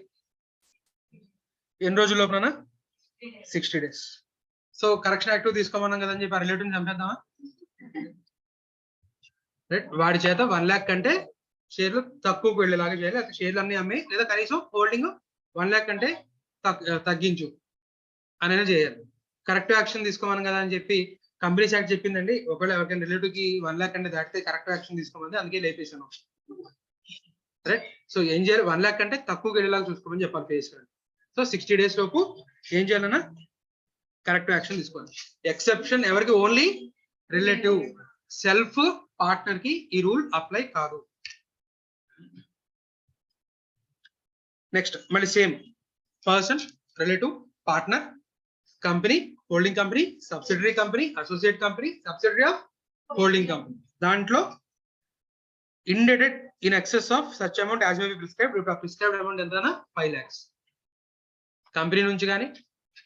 ఎన్ని రోజుల్లోపునా? 60 days. సో కరెక్షన్ యాక్టివ్ తీసుకోమన్నాం కదని చెప్పి ఆ రిలేటివ్ చంపేద్దామా? రైట్? వాడి చేత 1 lakh కంటే షేర్లు తక్కువకు వెళ్ళేలాగా చేయాలి. షేర్లు అన్ని అమ్మి లేదా కనీసం హోల్డింగ్ 1 lakh కంటే తగ్గించు అనేది చేయాలి. కరెక్టివ్ యాక్షన్ తీసుకోమని కదా అని చెప్పి కంపెనీస్ యాక్ట్ చెప్పిందండి, ఒకవేళ ఎవరికైనా రిలేటివ్ కి 1 lakh కంటే దాటితే కరెక్టివ్ యాక్షన్ తీసుకోమని, అందుకే లేపేశాను. రైట్? సో ఏం చేయాలి? 1 lakh కంటే తక్కువ వెళ్ళేలాగా చూసుకోమని చెప్పాలి ఫేస్ వాల్యూ. సో 60 days లోపు ఏం చేయాలన్నా కరెక్టివ్ యాక్షన్ తీసుకోవాలి. ఎక్సెప్షన్ ఎవరికి? Only relative. సెల్ఫ్ పార్ట్నర్ కి ఈ రూల్ అప్లై కాదు. నెక్స్ట్ మళ్ళీ same person, relative, partner, company, holding company, subsidiary company, associate company, subsidiary of holding company. దాంట్లో indebted in excess of such amount as may be prescribed. ఇప్పుడు ప్రిస్క్రైబ్డ్ అమౌంట్ ఎంతనా? 5 lakhs. కంపెనీ నుంచి కానీ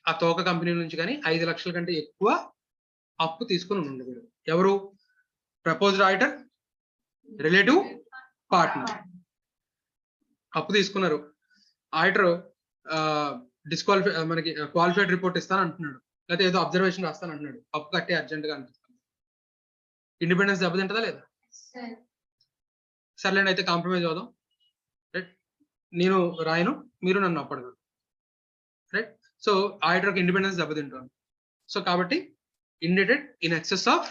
ఆ తోక కంపెనీ నుంచి కానీ 5 లక్షల కంటే ఎక్కువ అప్పు తీసుకుని ఉండకూడదు. ఎవరు? Proposed auditor, relative, partner. అప్పు తీసుకున్నారు, ఆడిటర్ డిస్క్వాలిఫై మనకి క్వాలిఫైడ్ రిపోర్ట్ ఇస్తాను అంటున్నాడు, లేకపోతే ఏదో అబ్జర్వేషన్ రాస్తాను అంటున్నాడు. అప్పు కట్టే అర్జెంట్ గా అనిపిస్తుంది. ఇండిపెండెన్స్ దెబ్బతింటదా లేదా? సర్లేండి, అయితే కాంప్రమైజ్ అవుదాం. రైట్? నేను రాయను, మీరు నన్ను అప్పడగలరు. రైట్? సో ఆడిటర్కి ఇండిపెండెన్స్ దెబ్బతింటాను. సో కాబట్టి indebted in excess of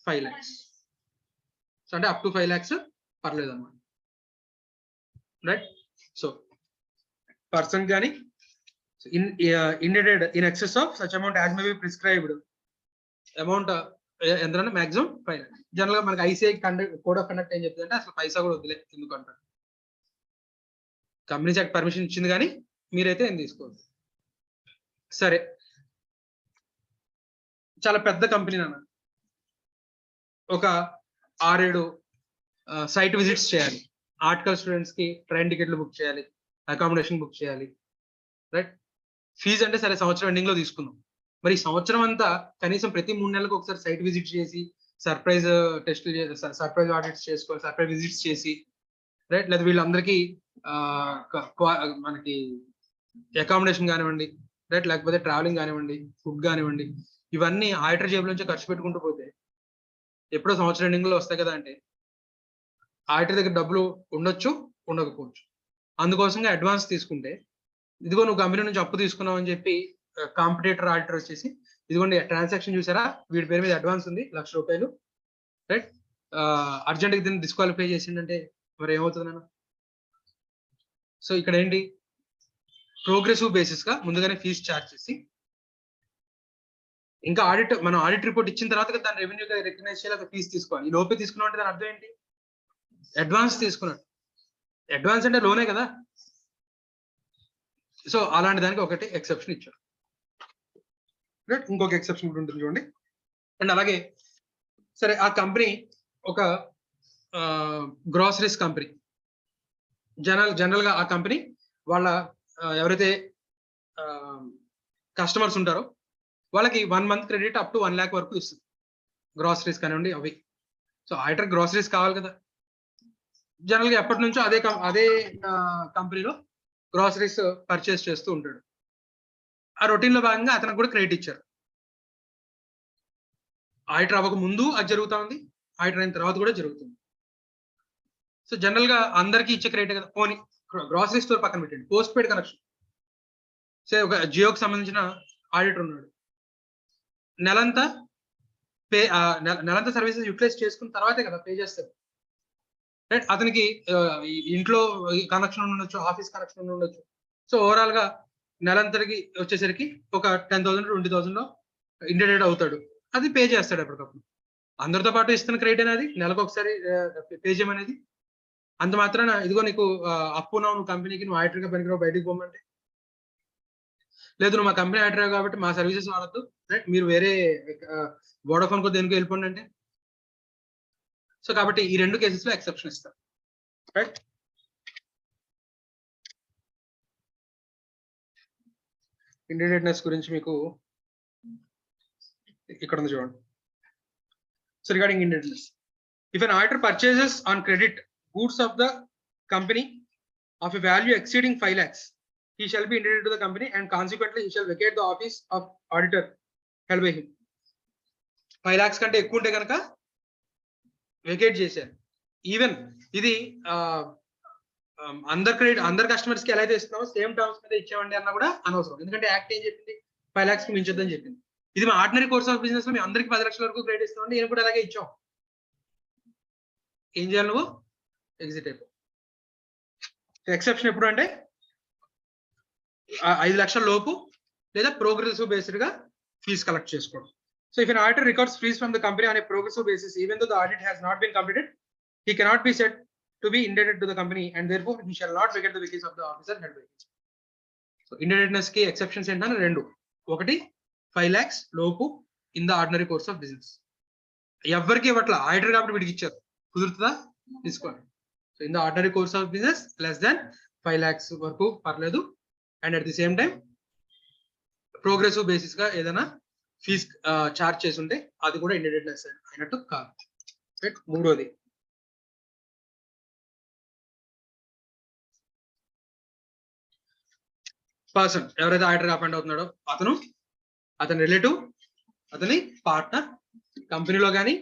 5 lakhs. So అంటే అప్ టు 5 lakhs పర్లేదు అన్నమాట. రైట్? సో పర్సన్ కానీ indebted in excess of such amount as may be prescribed amount ఎంత? Maximum 5 lakhs. జనరల్ గా మనకి ఐసిఐ కోడ్ ఆఫ్ కండక్ట్ ఏం చెప్తుందంటే అసలు పైసా కూడా వదిలే, ఎందుకంటారు. కంపెనీ యాక్ట్ పర్మిషన్ ఇచ్చింది కానీ మీరైతే ఏం తీసుకోవద్దు. సరే, చాలా పెద్ద కంపెనీ అన్న, ఒక 6-7 సైట్ విజిట్స్ చేయాలి. ఆర్టికల్ స్టూడెంట్స్ కి ట్రైన్ టికెట్లు బుక్ చేయాలి, అకామిడేషన్ బుక్ చేయాలి. రైట్? ఫీజు అంటే సరే సంవత్సరం ఎండింగ్ లో తీసుకుందాం. మరి సంవత్సరం అంతా కనీసం ప్రతి 3 నెలలకు ఒకసారి సైట్ విజిట్ చేసి సర్ప్రైజ్ టెస్ట్లు, సర్ప్రైజ్ ఆడిట్స్ చేసుకోవాలి, సర్ప్రైజ్ విజిట్స్ చేసి, రైట్? లేదా వీళ్ళందరికీ మనకి అకామిడేషన్ కానివ్వండి, రైట్, లేకపోతే ట్రావెలింగ్ కానివ్వండి, ఫుడ్ కానివ్వండి, ఇవన్నీ ఆడిటర్ జేబుల నుంచి ఖర్చు పెట్టుకుంటూ పోతే ఎప్పుడో సంవత్సరం ఎండింగ్ లో వస్తాయి కదా. అంటే ఆడిటర్ దగ్గర డబ్బులు ఉండొచ్చు, ఉండకపోవచ్చు. అందుకోసంగా అడ్వాన్స్ తీసుకుంటే, ఇదిగో నువ్వు కంపెనీ నుంచి అప్పు తీసుకున్నావు అని చెప్పి కాంపిటేటర్ ఆడిటర్ వచ్చేసి, ఇదిగోండి ట్రాన్సాక్షన్ చూసారా, వీడి పేరు మీద అడ్వాన్స్ ఉంది 1,00,000 రూపాయలు, రైట్, అర్జెంట్ గా దీన్ని డిస్క్వాలిఫై చేసిందంటే మరి ఏమవుతుంది నాన్న? సో ఇక్కడ ఏంటి? ప్రోగ్రెసివ్ బేసిస్ గా ముందుగానే ఫీజు ఛార్జ్ చేసి ఇంకా మనం ఆడిట్ రిపోర్ట్ ఇచ్చిన తర్వాత దాని రెవెన్యూగా రికగ్నైజ్ చేయాలి, ఫీజు తీసుకోవాలి. ఈ లోపే తీసుకున్నాం అంటే దాని అర్థం ఏంటి? అడ్వాన్స్ తీసుకున్నాడు. అడ్వాన్స్ అంటే లోనే కదా. సో అలాంటి దానికి ఒకటి ఎక్సెప్షన్ ఇచ్చారు. రైట్, ఇంకొక ఎక్సెప్షన్ కూడా ఉంటుంది చూడండి. అండ్ అలాగే సరే ఆ కంపెనీ ఒక గ్రాసరీస్ కంపెనీ, జనరల్ గా ఆ కంపెనీ వాళ్ళ ఎవరైతే కస్టమర్స్ ఉంటారో వాళ్ళకి 1 month credit up to 1 lakh వరకు ఇస్తుంది. గ్రాసరీస్ కానివ్వండి అవి. సో ఆడిటర్ గ్రాసరీస్ కావాలి కదా. జనరల్ గా ఎప్పటి నుంచో అదే కంపెనీలో గ్రాసరీస్ పర్చేస్ చేస్తూ ఉంటాడు. ఆ రొటీన్ లో భాగంగా అతనికి కూడా క్రెడిట్ ఇచ్చారు. ఆడిటర్ అవ్వక ముందు అది జరుగుతా ఉంది, ఆడిటర్ అయిన తర్వాత కూడా జరుగుతుంది. సో జనరల్ గా అందరికీ ఇచ్చే క్రెడిట్ కదా. పోనీ గ్రాసరీ స్టోర్ పక్కన పెట్టండి, పోస్ట్ పెయిడ్ కనెక్షన్. సే ఒక జియోకి సంబంధించిన ఆడిటర్ ఉన్నాడు, నెలంతా సర్వీసెస్ యూటిలైజ్ చేసుకున్న తర్వాతే కదా పే చేస్తారు. రైట్, అతనికి ఇంట్లో కనెక్షన్ ఉండొచ్చు, ఆఫీస్ కనెక్షన్ ఉండొచ్చు. సో ఓవరాల్ గా నెలంతరికి వచ్చేసరికి ఒక 10,000 20,000 లో ఇంటర్డేట్ అవుతాడు. అది పే చేస్తాడు ఎప్పటికప్పుడు. అందరితో పాటు ఇస్తున్న క్రెడిట్ అనేది నెలకు ఒకసారి పే చేయమనేది. అంత మాత్రాన ఇదిగో నీకు అప్పు నువ్వు కంపెనీకి, నువ్వు ఆడిటర్ గా పనికిరావు, బయటకు పోమంటే, లేదు నువ్వు మా కంపెనీ ఆడిటర్ కాబట్టి మా సర్వీసెస్ వాడద్దు, రైట్, మీరు వేరే వోడాఫోన్ కో దేనికి వెళ్ళిపోండి అంటే. సో కాబట్టి ఈ 2 కేసెస్ లో ఎక్సెప్షన్ ఇస్తారు. రైట్, ఇండిడెట్నెస్ గురించి మీకు ఇక్కడ ఉంది చూడండి. So regarding indebtedness, if an auditor purchases on credit goods of the company of a value exceeding 5 lakhs, he shall be indebted to the company and consequently he shall vacate the office of auditor held by him. 5 lakhs కంటే ఎక్కువ ఉంటే కనుక వెకేట్ చేశారు. ఈవెన్ ఇది అందర్ కస్టమర్స్ కి ఎలా అయితే ఇస్తున్నామో సేమ్ టర్మ్స్ మీద ఇచ్చామండి అన్నా కూడా అనవసరం. ఎందుకంటే యాక్ట్ ఏం చెప్పింది? 5 lakhs కి మించొద్దని చెప్పింది. ఇది మా ఆర్డినరీ కోర్స్ ఆఫ్ బిజినెస్ లో మేము అందరికి 10 లక్షల వరకు క్రెడిట్ ఇస్తామండి, నేను కూడా అలాగే ఇచ్చాం. ఏం చేయాలి? నువ్వు ఎగ్జిట్ అయిపో. ఎక్సెప్షన్ ఎప్పుడు అంటే 5 లక్షల లోపు లేదా ప్రోగ్రెసివ్ బేస్డ్ గా ఫీజ్ కలెక్ట్ చేసుకోవడం. So if an auditor records fees from the company on a progressive basis, even though the audit has not been completed, he cannot be said to be indebted to the company and therefore he shall not vacate the vacancy of the officer held by him. So indebtedness కి ఎక్సెప్షన్స్ ఏంటంటే 2. ఒకటి 5 lakhs లోపు in the ordinary course of business. ఎవరికి ఇవ్వట్లా, ఆడిటర్ కాబట్టి వీడికి ఇచ్చారు, కుదురుతుందా? తీసుకోండి. So in the ordinary course of business less than 5 lakhs వరకు పర్లేదు. And at the same time progressive basis గా ఏదైనా ఫీజ్ చార్జ్ చేసి ఉంటే అది కూడా ఇండిడెట్నెస్ అయినట్టు కాదు. రైట్, 3వది పర్సన్ ఎవరైతే ఆడిటర్ అపాయింట్ అవుతున్నాడో అతని రిలేటివ్, అతని పార్ట్నర్, కంపెనీలో కానీ,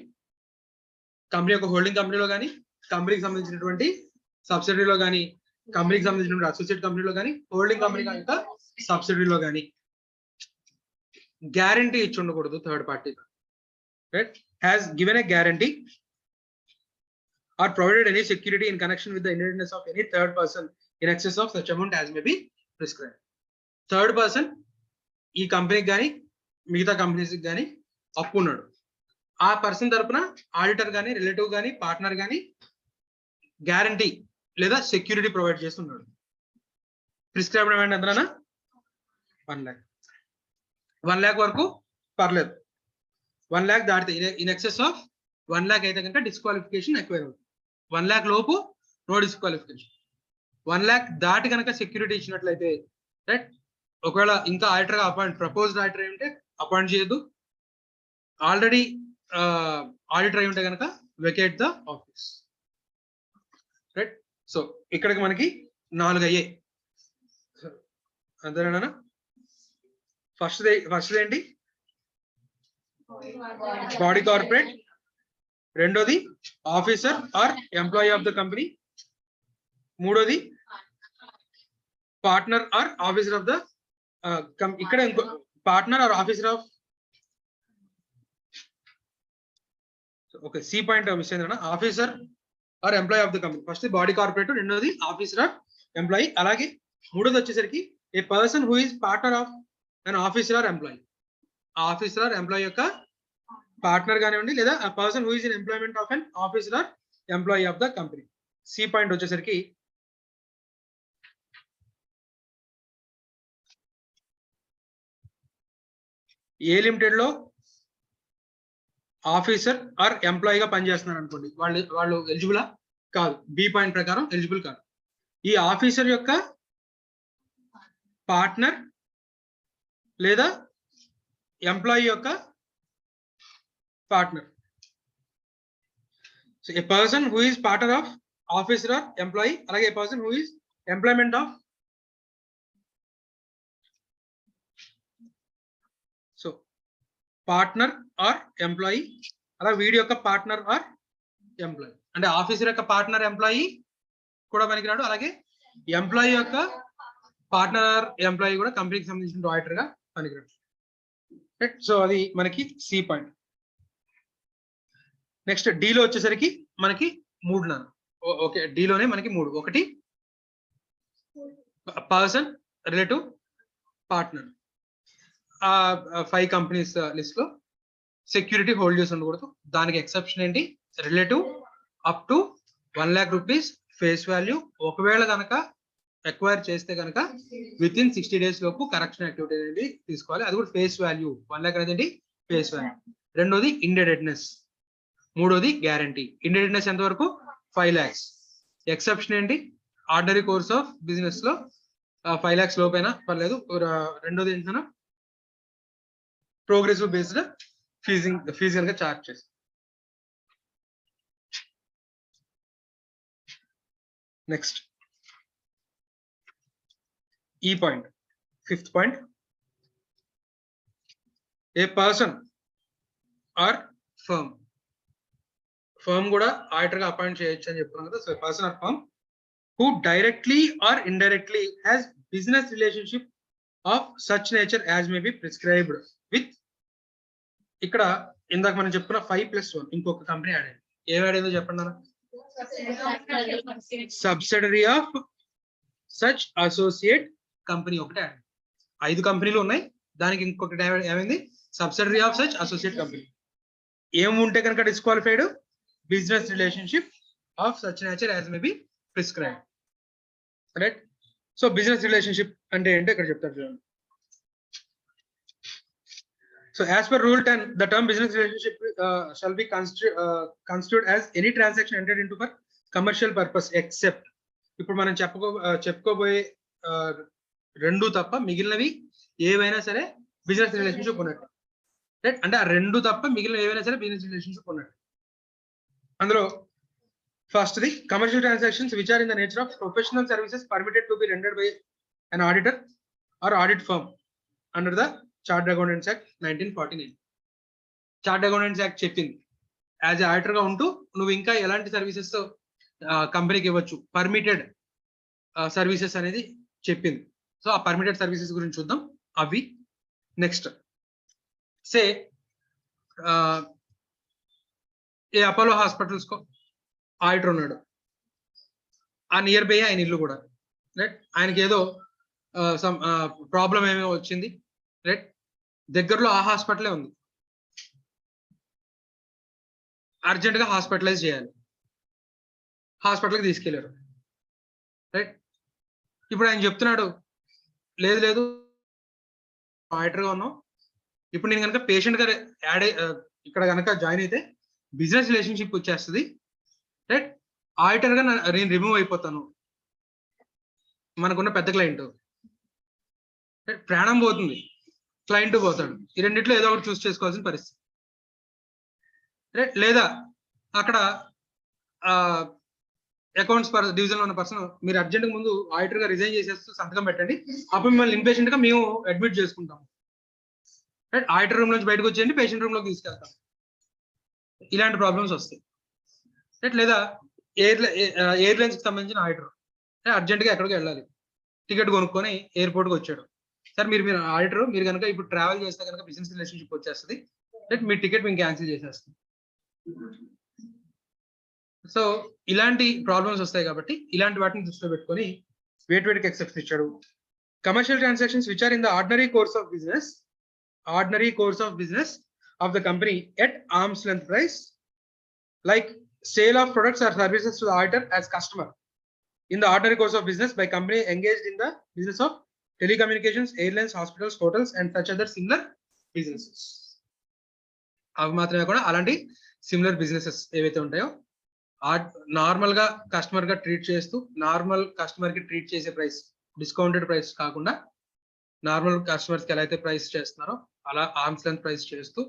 కంపెనీ యొక్క హోల్డింగ్ కంపెనీలో కానీ, కంపెనీకి సంబంధించినటువంటి సబ్సిడరీలో కానీ, కంపెనీకి సంబంధించినటువంటి అసోసియేట్ కంపెనీలో కానీ, హోల్డింగ్ కంపెనీ యొక్క సబ్సిడరీలో కానీ గ్యారంటీ ఇచ్చి ఉండకూడదు. Third party right has given a guarantee or provided any security in connection with the independence of any third person in excess of such amount as may be prescribed. Third person ఈ కంపెనీకి కానీ మిగతా కంపెనీస్ కానీ అప్పు ఉన్నాడు, ఆ పర్సన్ తరపున ఆడిటర్ కానీ, రిలేటివ్ కానీ, పార్ట్నర్ కానీ గ్యారంటీ లేదా సెక్యూరిటీ ప్రొవైడ్ చేస్తున్నాడు. ప్రిస్క్రైబ్డ్ అమౌంట్ ఎంతనా? 1 lakh. 1 lakh వరకు పర్లేదు. 1 lakh దాటితే ఇన్ ఎక్సెస్ ఆఫ్ 1 lakh అయితే కనుక డిస్క్వాలిఫికేషన్ ఎక్వైర్ అవుతుంది. 1 lakh లోపు నో డిస్క్వాలిఫికేషన్. 1 lakh దాటి కనుక సెక్యూరిటీ ఇచ్చినట్లయితే రైట్, ఒకవేళ ఇంకా ఆడిటర్ గా ప్రపోజ్డ్ ఆడిటర్ అయి ఉంటే అపాయింట్ చేయొద్దు. ఆల్రెడీ ఆడిటర్ అయి ఉంటే కనుక vacate the office. Right, so ఇక్కడికి మనకి 4 అయ్యాయి. అంతేనా? ఫస్ట్ ఏంటి? Body corporate. రెండోది officer or employee of the company. మూడోది partner or officer of the ఇక్కడ ఇంకో partner or officer of okay C point miss అయింది. Officer or employee of the company. First body corporate, రెండోది ఆఫీసర్ ఆర్ ఎంప్లాయీ. అలాగే మూడోది వచ్చేసరికి a person who is partner of an officer or employee. Officer or employee యొక్క పార్ట్నర్ కానివ్వండి, లేదా a person who is in employment of an officer or employee of the company. C point వచ్చేసరికి ఏ లిమిటెడ్ లో ఆఫీసర్ ఆర్ ఎంప్లాయీగా పనిచేస్తున్నారు అనుకోండి, వాళ్ళు ఎలిజిబులా? కాదు. బి పాయింట్ ప్రకారం ఎలిజిబుల్ కాదు. ఈ ఆఫీసర్ యొక్క పార్ట్నర్ లేదా ఎంప్లాయీ యొక్క partner. So a person who is partner of officer or employee, అలాగే a person who is employment of, so partner or employee, అలా వీడి యొక్క పార్ట్నర్ ఆర్ ఎంప్లాయీ. అంటే ఆఫీసర్ యొక్క పార్ట్నర్ ఎంప్లాయీ కూడా పనికిరాడు, అలాగే ఎంప్లాయీ యొక్క పార్ట్నర్ ఆర్ ఎంప్లాయీ కూడా కంపెనీకి సంబంధించిన ఆడిటర్ గా పనికిరాడు. రైట్, సో అది మనకి సి పాయింట్. నెక్స్ట్ డీలో వచ్చేసరికి మనకి 3. ఓకే, డీలోనే మనకి 3. ఒకటి person, relative, partner. 5 companies list లో సెక్యూరిటీ హోల్డ్ చేసి ఉండకూడదు. దానికి ఎక్సెప్షన్ ఏంటి? Relative up to 1 lakh rupees face value. ఒకవేళ కనుక ఎక్వైర్ చేస్తే కనుక విత్ ఇన్ 60 days లోపు కరెక్షన్ యాక్టివిటీ అనేది తీసుకోవాలి. అది కూడా ఫేస్ వాల్యూ 1 lakh అనేది ఫేస్ వాల్యూ. రెండోది ఇండెడెడ్నెస్. మూడోది గ్యారంటీ. ఇండెడెడ్నెస్ ఎంత వరకు? 5 lakhs. ఎక్సెప్షన్ ఏంటి? ఆర్డినరీ కోర్స్ ఆఫ్ బిజినెస్ లో 5 lakhs లోపైనా పర్లేదు. రెండోది ఏంటన్నా ప్రోగ్రెసివ్ బేస్డ్ ఫీజు కనుక చార్జ్ చేసి. నెక్స్ట్ ఈ point, 5th point. A person or firm కూడా ఆడిటర్ గా అపాయింట్ చేయొచ్చు అని చెప్తున్నాం కదా. So person or firm who directly or indirectly has business relationship of such nature as may be prescribed with. ఇక్కడ ఇందాక మనం చెప్పుకున్న 5+1 ఇంకొక కంపెనీ యాడ్ అయింది. ఏం యాడ్ అయిందో చెప్పండి అన్న. Subsidiary of such associate company ఒకటి యాడ్ అయింది. 5 కంపెనీలు ఉన్నాయి, దానికి ఇంకొకటి ఏమైంది? Subsidiary of such associate company. ఏముంటే కనుక disqualified? Business relationship of such nature as may be prescribed. Right, so business relationship అంటే ఏంటో ఇక్కడ చెప్తారు చూడండి. So as per rule 10, the term business relationship shall be constituted as any transaction entered into for commercial purpose except. ఇప్పుడు మనం చెప్పుకోబోయే 2 తప్ప మిగిలినవి ఏవైనా సరే బిజినెస్ రిలేషన్షిప్ ఉన్నట్టు. రైట్, అంటే ఆ 2 తప్ప మిగిలిన ఏవైనా సరే బిజినెస్ రిలేషన్షిప్ ఉన్నట్టు. అందులో first the commercial transactions which are in the nature of professional services permitted to be rendered by an auditor or audit firm under the chartered accountants act 1949. Chartered accountants act చెప్పింది యాజ్ ఆడిటర్ గా ఉంటూ నువ్వు ఇంకా ఎలాంటి సర్వీసెస్ కంపెనీకి ఇవ్వచ్చు, పర్మిటెడ్ సర్వీసెస్ అనేది చెప్పింది. సో ఆ పర్మిటెడ్ సర్వీసెస్ గురించి చూద్దాం. అవి నెక్స్ట్ సే ఏ అపోలో హాస్పిటల్స్ కో ఆడిటర్ ఉన్నాడు, ఆ నియర్ బై ఆయన ఇల్లు కూడా. రైట్, ఆయనకి ఏదో సమ్ ప్రాబ్లం ఏమో వచ్చింది. రైట్, దగ్గరలో ఆ హాస్పిటలే ఉంది, అర్జెంట్ గా హాస్పిటలైజ్ చేయాలి, హాస్పిటల్కి తీసుకెళ్లారు. రైట్, ఇప్పుడు ఆయన చెప్తున్నాడు లేదు ఆడిటర్ గా ఉన్నాం, ఇప్పుడు నేను కనుక పేషెంట్ గా యాడ్ ఇక్కడ కనుక జాయిన్ అయితే బిజినెస్ రిలేషన్షిప్ వచ్చేస్తుంది. రైట్, ఆడిటర్ గా నేను రిమూవ్ అయిపోతాను. మనకున్న పెద్ద క్లయింట్ ప్రాణం పోతుంది, క్లయింట్ పోతాడు. ఈ రెండిట్లో ఏదో ఒకటి చూస్ చేసుకోవాల్సిన పరిస్థితి. రైట్, లేదా అక్కడ అకౌంట్స్ డివిజన్ లో ఉన్న పర్సన్ మీరు అర్జెంట్ ముందు ఆడిటర్ గా రిజైన్ చేసేస్తూ సంతకం పెట్టండి, అప్పుడు మిమ్మల్ని ఇన్పేషెంట్ గా మేము అడ్మిట్ చేసుకుంటాం. రైట్, ఆడిటర్ రూమ్ నుంచి బయటకు వచ్చేయండి, పేషెంట్ రూమ్ లోకి తీసుకెళ్తాం. ఇలాంటి ప్రాబ్లమ్స్ వస్తాయి. రైట్, లేదా ఎయిర్లైన్స్ కి సంబంధించిన ఆడిటర్ అర్జెంట్ గా ఎక్కడికి వెళ్ళాలి, టికెట్ కొనుక్కొని ఎయిర్పోర్ట్ కి వచ్చాడు. సార్ మీరు ఆడిటర్, మీరు కనుక ఇప్పుడు ట్రావెల్ చేస్తే కనుక బిజినెస్ రిలేషన్షిప్ వచ్చేస్తుంది. రైట్, మీ టికెట్ మేము క్యాన్సిల్ చేసేస్తాం. సో ఇలాంటి ప్రాబ్లమ్స్ వస్తాయి కాబట్టి ఇలాంటి వాటిని దృష్టిలో పెట్టుకొని వేటికి ఎక్సెప్షన్ ఇచ్చాడు. Commercial transactions which are in the ordinary course of business ordinary course of business of the company at arm's length price, like sale of products or services to the auditor as customer in the ordinary course of business by company engaged in the business of telecommunications, airlines, hospitals, hotels, and such other similar businesses. అవి మాత్రమే కూడా అలాంటి సిమిలర్ బిజినెసెస్ ఏవైతే ఉంటాయో నార్మల్ గా కస్టమర్ గా ట్రీట్ చేస్తూ, నార్మల్ కస్టమర్ కి ట్రీట్ చేసే ప్రైస్ డిస్కౌంటెడ్ ప్రైస్ కాకుండా నార్మల్ కస్టమర్స్ కి ఎలా అయితే ప్రైస్ చేస్తున్నారో అలా ఆర్మ్స్ లెంత్ ప్రైస్ చేస్తూ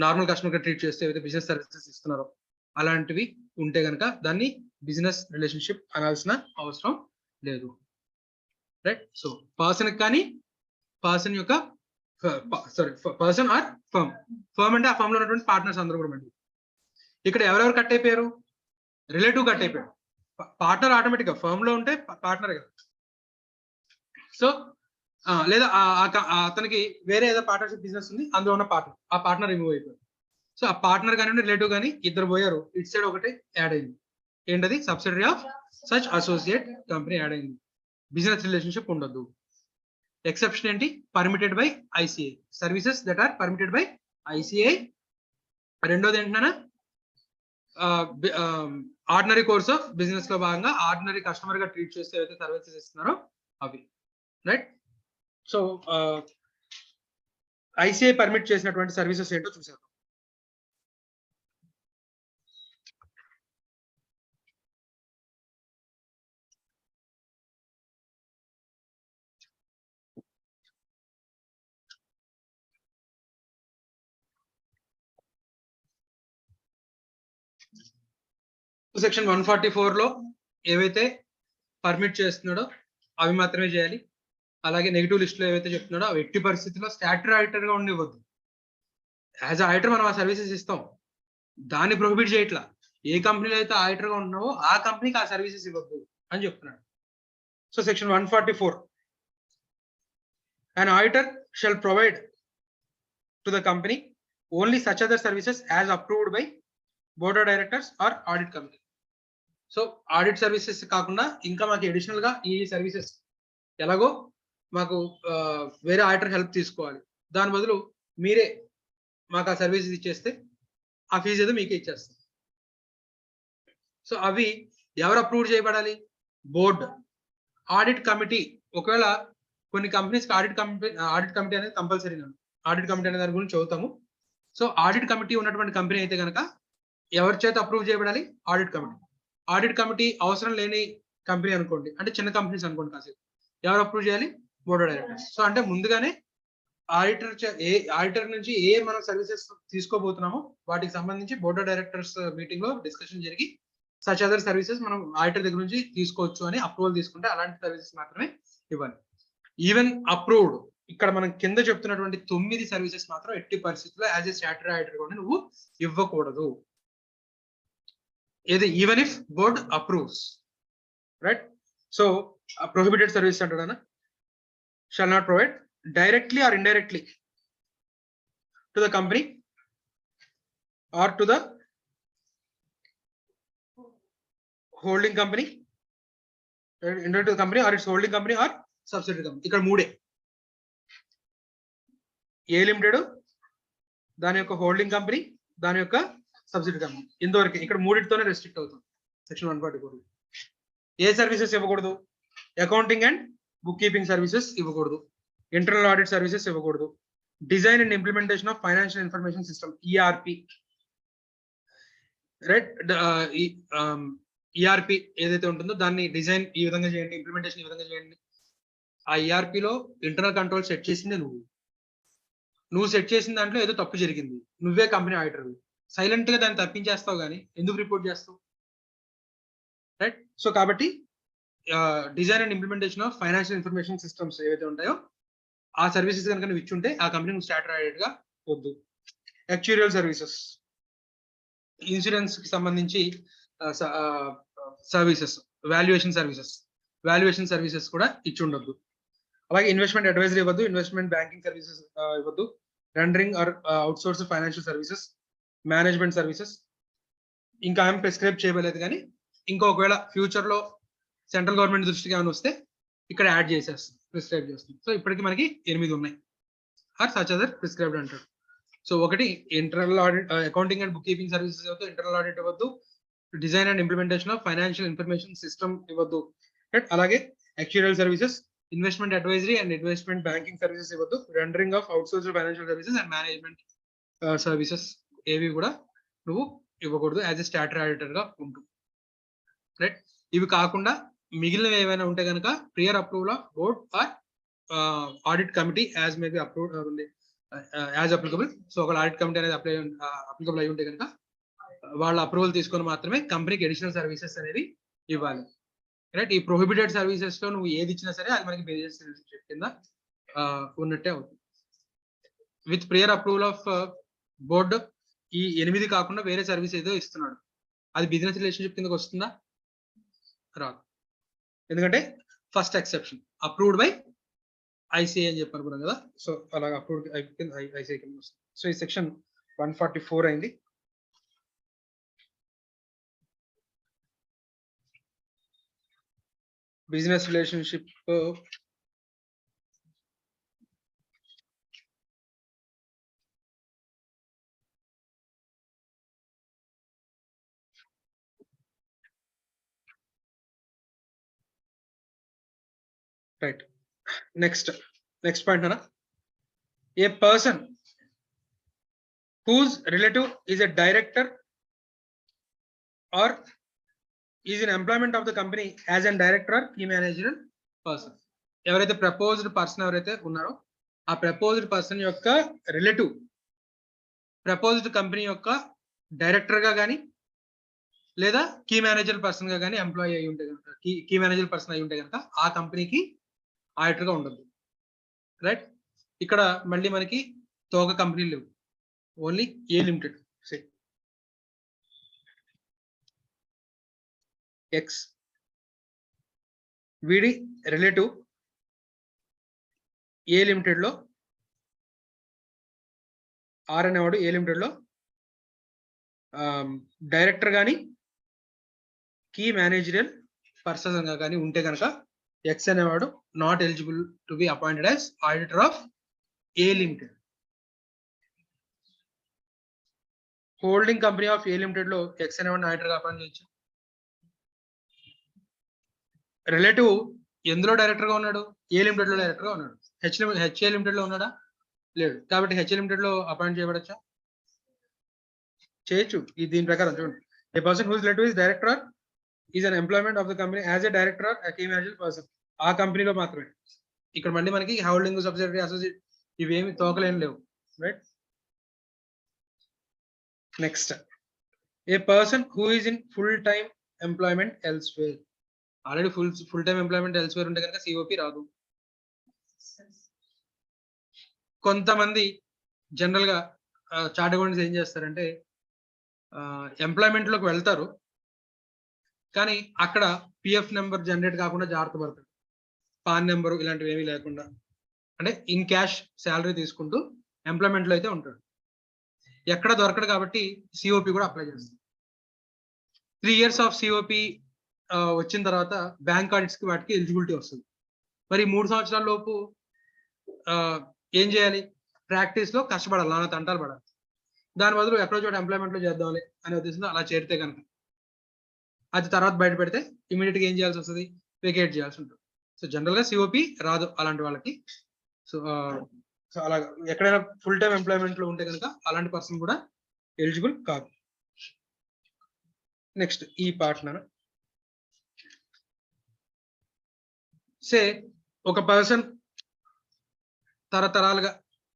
నార్మల్ కస్టమర్ గా ట్రీట్ చేస్తూ ఏవైతే బిజినెస్ సర్వీసెస్ ఇస్తున్నారో అలాంటివి ఉంటే కనుక దాన్ని బిజినెస్ రిలేషన్షిప్ అనాల్సిన అవసరం లేదు. రైట్. సో పర్సన్ కానీ పర్సన్ యొక్క పర్సన్ ఆర్ ఫర్మ్. ఫర్మ్ అంటే ఆ ఫర్మ్ లో ఉన్నటువంటి పార్ట్నర్స్ అందరూ కూడా అండి. ఇక్కడ ఎవరెవరు కట్ అయిపోయారు? రిలేటివ్ కట్ అయిపోయారు. పార్ట్నర్ ఆటోమేటిక్ గా ఫర్మ్ లో ఉంటే పార్ట్నర్ కదా. సో లేదా అతనికి వేరే ఏదో పార్ట్నర్షిప్ బిజినెస్ ఉంది, అందులో ఉన్న పార్ట్నర్, ఆ పార్ట్నర్ రిమూవ్ అయిపోయారు. సో ఆ పార్ట్నర్ కానీ రిలేటివ్ కానీ ఇద్దరు పోయారు, ఇటు సైడ్ ఒకటి యాడ్ అయింది. ఏంటది? Subsidiary of such associate company add అయింది. బిజినెస్ రిలేషన్షిప్ ఉండదు. ఎక్సెప్షన్ ఏంటి? Permitted by ICI services that are permitted by ICI. రెండోది ఏంటన్నా ఆర్డినరీ కోర్స్ ఆఫ్ బిజినెస్ లో భాగంగా ఆర్డినరీ కస్టమర్ గా ట్రీట్ చేస్తే ఏవైతే సర్వీసెస్ ఇస్తున్నారో అవి. రైట్. సో ఐసిఐ పర్మిట్ చేసినటువంటి సర్వీసెస్ ఏంటో చూసారు. సెక్షన్ 144 లో ఏవైతే పర్మిట్ చేస్తున్నాడో అవి మాత్రమే చేయాలి. అలాగే నెగిటివ్ లిస్ట్ లో ఏవైతే చెప్తున్నాడో అవి ఎట్టి పరిస్థితుల్లో స్టాట్యూటరీ ఆడిటర్ గా ఉండనివ్వద్దు. యాజ్ ఆడిటర్ మనం ఆ సర్వీసెస్ ఇస్తాం, దాన్ని ప్రొహిబిట్ చేయట్లా. ఏ కంపెనీలో అయితే ఆడిటర్ గా ఉన్నావో ఆ కంపెనీకి ఆ సర్వీసెస్ ఇవ్వద్దు అని చెప్తున్నాడు. So section 144, an auditor shall provide to the company only such other services as approved by board of directors or audit committee. So audit services కాకుండా ఇంకా మాకు అడిషనల్ గా ఈ సర్వీసెస్ ఎలాగో మాకు వేరే ఆడిటర్ హెల్ప్ తీసుకోవాలి, దాని బదులు మీరే మాకు ఆ సర్వీసెస్ ఇచ్చేస్తే ఆ ఫీజు ఏదో మీకే ఇచ్చేస్తాం. సో అవి ఎవరు అప్రూవ్ చేయబడాలి? Board, audit committee. ఒకవేళ కొన్ని కంపెనీస్ ఆడిట్ కమిటీ అనేది కంపల్సరీ. ఆడిట్ కమిటీ అనే దాని గురించి చదువుతాము. సో ఆడిట్ కమిటీ ఉన్నటువంటి కంపెనీ అయితే కనుక ఎవరి చేత అప్రూవ్ చేయబడాలి? Audit committee. ఆడిట్ కమిటీ అవసరం లేని కంపెనీ అనుకోండి, అంటే చిన్న కంపెనీస్ అనుకోండి కాసేపు, ఎవరు అప్రూవ్ చేయాలి? Board of directors. సో అంటే ముందుగానే ఆడిటర్ నుంచి ఏ మనం సర్వీసెస్ తీసుకోబోతున్నామో వాటికి సంబంధించి బోర్డ్ ఆఫ్ డైరెక్టర్స్ మీటింగ్ లో డిస్కషన్ జరిగి సచ్ అదర్ సర్వీసెస్ మనం ఆడిటర్ దగ్గర నుంచి తీసుకోవచ్చు అని అప్రూవల్ తీసుకుంటే అలాంటి సర్వీసెస్ మాత్రమే ఇవ్వాలి. ఈవెన్ అప్రూవ్డ్ ఇక్కడ మనం కింద చెప్తున్నటువంటి 9 సర్వీసెస్ మాత్రం ఎట్టి పరిస్థితుల్లో యాజ్ ఏ స్టాట్యూటరీ ఆడిటర్ కూడా నువ్వు ఇవ్వకూడదు. ఏది? Even if board approves. Right. So prohibited service అంటాడన్నా shall not provide directly or indirectly to the company or to the holding company, indirectly to the company or its holding company or subsidiary company. ఇక్కడ మూడే, ఏ లిమిటెడ్, దాని యొక్క హోల్డింగ్ కంపెనీ, దాని యొక్క సబ్సిడరీ కంపెనీ, ఇంతవరకు ఇక్కడ మూడింటితోనే రెస్ట్రిక్ట్ అవుతుంది సెక్షన్ 144. ఏ సర్వీసెస్ ఇవ్వకూడదు? Accounting and book keeping services ఇవ్వకూడదు, ఇంటర్నల్ ఆడిట్ సర్వీసెస్ ఇవ్వకూడదు, design and implementation of financial information system ERP. Right. ERP ఏదైతే ఉంటుందో దాన్ని డిజైన్ ఈ విధంగా చేయండి, ఇంప్లిమెంటేషన్ ఈ విధంగా చేయండి. ఆ ఈఆర్పిలో ఇంటర్నల్ కంట్రోల్ సెట్ చేసింది నువ్వు సెట్ చేసిన దాంట్లో ఏదో తప్పు జరిగింది, నువ్వే కంపెనీ ఆడిటర్, సైలెంట్ గా దాన్ని తప్పించేస్తావు కానీ ఎందుకు రిపోర్ట్ చేస్తావు? రైట్. సో కాబట్టి design and implementation of financial information systems ఏవైతే ఉంటాయో ఆ సర్వీసెస్ కనుక నువ్వు ఇచ్చుంటే ఆ కంపెనీ స్టాట్యూటరీ ఆడిటర్ గా వద్దు. యాక్చురియల్ సర్వీసెస్, ఇన్సూరెన్స్ కి సంబంధించి సర్వీసెస్, వాల్యుయేషన్ సర్వీసెస్ కూడా ఇచ్చి ఉండొద్దు. అలాగే ఇన్వెస్ట్మెంట్ అడ్వైజరీ ఇవ్వద్దు, ఇన్వెస్ట్మెంట్ బ్యాంకింగ్ సర్వీసెస్ ఇవ్వద్దు, rendering or outsource financial services, management services ఇంకా ఏం ప్రిస్క్రైబ్ చేయలేదు. కానీ ఇంకా ఒకవేళ ఫ్యూచర్ లో సెంట్రల్ గవర్నమెంట్ దృష్టికి ఏమైనా వస్తే ఇక్కడ యాడ్ చేసేస్తాం, ప్రిస్క్రైబ్ చేస్తాం. సో ఇప్పటికి మనకి 8 ఉన్నాయి. ఆర్ సచ్ అదర్ ప్రిస్క్రైబ్డ్ అంటారు. సో ఒకటి internal audit, accounting and book keeping services ఇవ్వద్దు, ఇంటర్నల్ ఆడిట్ ఇవ్వద్దు, design and implementation of financial information system ఇవ్వద్దు, రైట్. అలాగే actuarial services, investment advisory and investment banking services ఇవ్వద్దు, rendering of outsourced financial services and management services ఏవి కూడా నువ్వు ఇవ్వకూడదు యాజ్ ఎ స్టాట్యూటరీ ఆడిటర్ గా ఉంటూ, రైట్. ఇవి కాకుండా మిగిలినవి ఏమైనా ఉంటే కనుక prior approval of board or audit committee as may be approve as applicable. So ఒక ఆడిట్ కమిటీ అనేది అప్లికబుల్ అయి ఉంటే కనుక వాళ్ళ అప్రూవల్ తీసుకొని మాత్రమే కంపెనీకి అడిషనల్ సర్వీసెస్ అనేది ఇవ్వాలి, రైట్. ఈ ప్రొహిబిటెడ్ సర్వీసెస్ లో నువ్వు ఏది ఇచ్చినా సరే అది మనకి బిజినెస్ రిలేషన్షిప్ కింద ఉన్నట్టే అవుతుంది. With prior approval of board ఈ 8 కాకుండా వేరే సర్వీస్ ఏదో ఇస్తున్నాడు, అది బిజినెస్ రిలేషన్షిప్ కిందకి వస్తుందా? రాదు. ఎందుకంటే first exception approved by ICI అని చెప్పి అనుకున్నాం కదా. సో అలాగా అప్రూవ్డ్ ఐసిఐ కింద వస్తుంది. సో ఈ సెక్షన్ 144 అయింది. Business relationship right. Next point అన్న, ఏ person whose relative is a director or is in employment of the company as a director or key managerial person. ఎవరైతే ప్రపోజ్డ్ పర్సన్ ఎవరైతే ఉన్నారో ఆ ప్రపోజ్డ్ పర్సన్ యొక్క రిలేటివ్ ప్రపోజ్డ్ కంపెనీ యొక్క డైరెక్టర్ గా కానీ లేదా కీ మేనేజర్ పర్సన్ గా కానీ ఎంప్లాయీ అయి ఉంటే కనుక కీ మేనేజర్ పర్సన్ అయి ఉంటే కనుక ఆ కంపెనీకి ఆడిటర్ గా ఉండదు, రైట్. ఇక్కడ మళ్ళీ మనకి తోక కంపెనీలు లేవు, ఓన్లీ ఏ లిమిటెడ్. ఎక్స్ వీడి రిలేటివ్ ఏ లిమిటెడ్ లో, ఆర్ అనేవాడు ఏ లిమిటెడ్ లో డైరెక్టర్ కానీ కీ మేనేజరియల్ పర్సన్ గా కానీ ఉంటే కనుక ఎక్స్ అనేవాడు not eligible to be appointed as auditor of a limited. Holding company of A limited లో ఎక్స్ అనేవాడిని ఆడిటర్ గా అపాయింట్ చేయొచ్చు. రిలేటివ్ ఎందులో డైరెక్టర్ గా ఉన్నాడు? ఏ లిమిటెడ్ లో డైరెక్టర్ గా ఉన్నాడు. హెచ్ఏ లిమిటెడ్ లో ఉన్నాడా? లేడు. కాబట్టి హెచ్ఏ లిమిటెడ్ లో అపాయింట్ చేయబడచ్చా? చేయొచ్చు. దీని ప్రకారం చూడండి, a person whose relative is director is an employment of the company as a director or key manager person. ఆ కంపెనీలో మాత్రమే. ఇక్కడ మళ్ళీ మనకి హోల్డింగ్, సబ్సిడరీ, అసోసియేట్ ఇవేమి తోకలేం లేవు, right. Next, a person who is in full time employment elsewhere. Already full time employment elsewhere ఉంటే కనుక సిఓపి రాదు. కొంతమంది జనరల్ గా చార్ట్ అకౌంట్స్ ఏం చేస్తారంటే ఎంప్లాయ్మెంట్ లోకి వెళ్తారు కానీ అక్కడ పిఎఫ్ నెంబర్ జనరేట్ కాకుండా జాగ్రత్త పడతారు, పాన్ నెంబరు ఇలాంటివి ఏమీ లేకుండా, అంటే ఇన్ క్యాష్ శాలరీ తీసుకుంటూ ఎంప్లాయ్మెంట్ లో అయితే ఉంటాడు. ఎక్కడ దొరకడు కాబట్టి సిఓపి కూడా అప్లై చేస్తాడు. 3 years ఆఫ్ సిఓపి వచ్చిన తర్వాత బ్యాంక్ ఆడిట్స్ కి వాటికి ఎలిజిబిలిటీ వస్తుంది. మరి 3 సంవత్సరాల లోపు ఏం చేయాలి? ప్రాక్టీస్ లో కష్టపడాలి, నానా తంటాలు పడాలి. దాని బదులు ఎక్కడో చోట ఎంప్లాయ్మెంట్ లో చేద్దామని అనే ఉద్దేశంతో అలా చేరితే కనుక అది తర్వాత బయట పెడితే ఇమీడియట్ గా ఏం చేయాల్సి వస్తుంది? వేకేట్ చేయాల్సి ఉంటుంది. సో జనరల్ గా సిఓపి రాదు అలాంటి వాళ్ళకి. సో అలా ఎక్కడైనా ఫుల్ టైమ్ ఎంప్లాయ్మెంట్ లో ఉంటే కనుక అలాంటి పర్సన్ కూడా ఎలిజిబుల్ కాదు. నెక్స్ట్ ఈ పార్ట్నర్ సే ఒక పర్సన్ తరతరాలుగా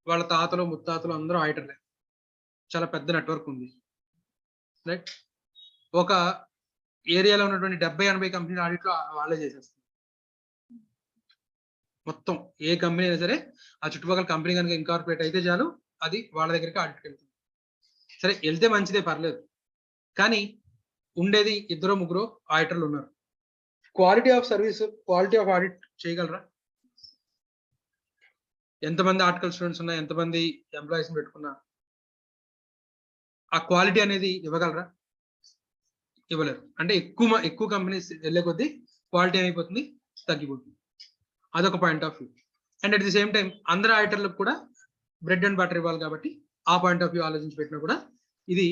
వాళ్ళ తాతలు ముత్తాతలు అందరూ ఆడిటర్లే, చాలా పెద్ద నెట్వర్క్ ఉంది, రైట్. ఒక ఏరియాలో ఉన్నటువంటి 70-80 కంపెనీల ఆడిట్లో వాళ్ళే చేసేస్తారు. మొత్తం ఏ కంపెనీ అయినా సరే ఆ చుట్టుపక్కల కంపెనీ కనుక ఇన్కార్పొరేట్ అయితే చాలు, అది వాళ్ళ దగ్గరికి ఆడిట్కి వెళ్తుంది. సరే వెళ్తే మంచిదే, పర్లేదు. కానీ ఉండేది 2-3 ఆడిటర్లు ఉన్నారు. Quality of service, quality of audit చేయగలరా? ఎంతమంది ఆర్టికల్ స్టూడెంట్స్ ఉన్నా, ఎంతమంది ఎంప్లాయీస్ పెట్టుకున్నా ఆ క్వాలిటీ అనేది ఇవ్వగలరా? ఇవ్వలేరు. అంటే ఎక్కువ కంపెనీస్ వెళ్ళే కొద్దీ క్వాలిటీ అయిపోతుంది, తగ్గిపోతుంది. అదొక point of view. And at the same time అందరు ఆడిటర్లకు కూడా బ్రెడ్ అండ్ బటర్ ఇవ్వాలి కాబట్టి ఆ పాయింట్ ఆఫ్ వ్యూ ఆలోచించి పెట్టినా కూడా ఇది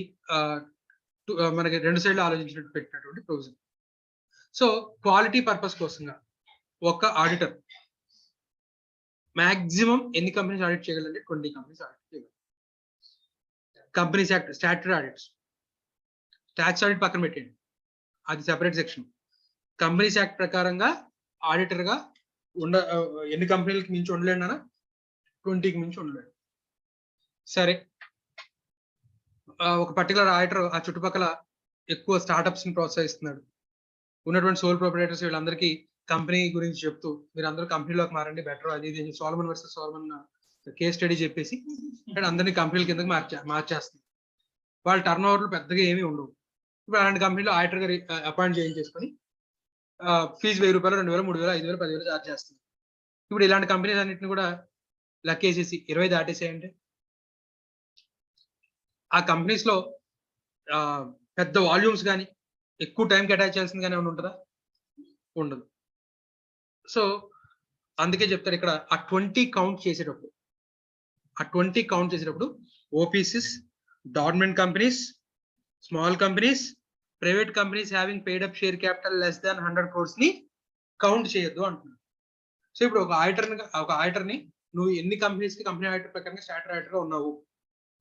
మనకి రెండు సైడ్లు ఆలోచించినట్టు పెట్టినటువంటి ప్రొవిజన్. సో క్వాలిటీ పర్పస్ కోసంగా ఒక ఆడిటర్ మాక్సిమం ఎన్ని కంపెనీస్ ఆడిట్ చేయగలంటే 20 కంపెనీస్ ఆడిట్ చేయగలరు. Companies act statutory audits, tax audit పక్కన పెట్టండి, అది సెపరేట్ సెక్షన్. కంపెనీస్ యాక్ట్ ప్రకారంగా ఆడిటర్ గా ఎన్ని కంపెనీలకి మించి ఉండలేడు అన్న 20కి మించి ఉండలేడు. సరే, ఒక పర్టికులర్ ఆడిటర్ ఆ చుట్టుపక్కల ఎక్కువ స్టార్ట్అప్స్ ని ప్రోత్సహిస్తున్నాడు, ఉన్నటువంటి సోల్ ప్రొపరేటర్స్ వీళ్ళందరికీ కంపెనీ గురించి చెప్తూ మీరు అందరూ కంపెనీలోకి మారండి బెటర్, అది ఇది Solomon versus Solomon case study చెప్పేసి అందరినీ కంపెనీల కిందకి మార్చేస్తుంది. వాళ్ళ టర్న్ ఓవర్లు పెద్దగా ఏమీ ఉండవు. ఇప్పుడు అలాంటి కంపెనీలో ఆడిటర్ గా అపాయింట్ చేయించేసుకొని ఫీజు 1000 రూపాయలు, 2000, 3000, 5000, 10,000 చార్జ్ చేస్తుంది. ఇప్పుడు ఇలాంటి కంపెనీస్ అన్నింటిని కూడా లెక్కేసేసి 20 దాటేసేయండి, ఆ కంపెనీస్ లో పెద్ద వాల్యూమ్స్ కానీ ఎక్కువ టైం కేటాయించాల్సింది కానీ ఏమైనా ఉంటుందా? ఉండదు. సో అందుకే చెప్తారు ఇక్కడ ఆ 20 కౌంట్ చేసేటప్పుడు OPCs, government companies, small companies, private companies having paid up share capital less than 100 crores ని కౌంట్ చేయొద్దు అంటున్నారు. సో ఇప్పుడు ఒక ఆడిటర్ ని నువ్వు ఎన్ని కంపెనీస్ కి కంపెనీ ఆడిటర్ ప్రకారంగా స్టాట్యూటరీ ఆడిటర్ గా ఉన్నావు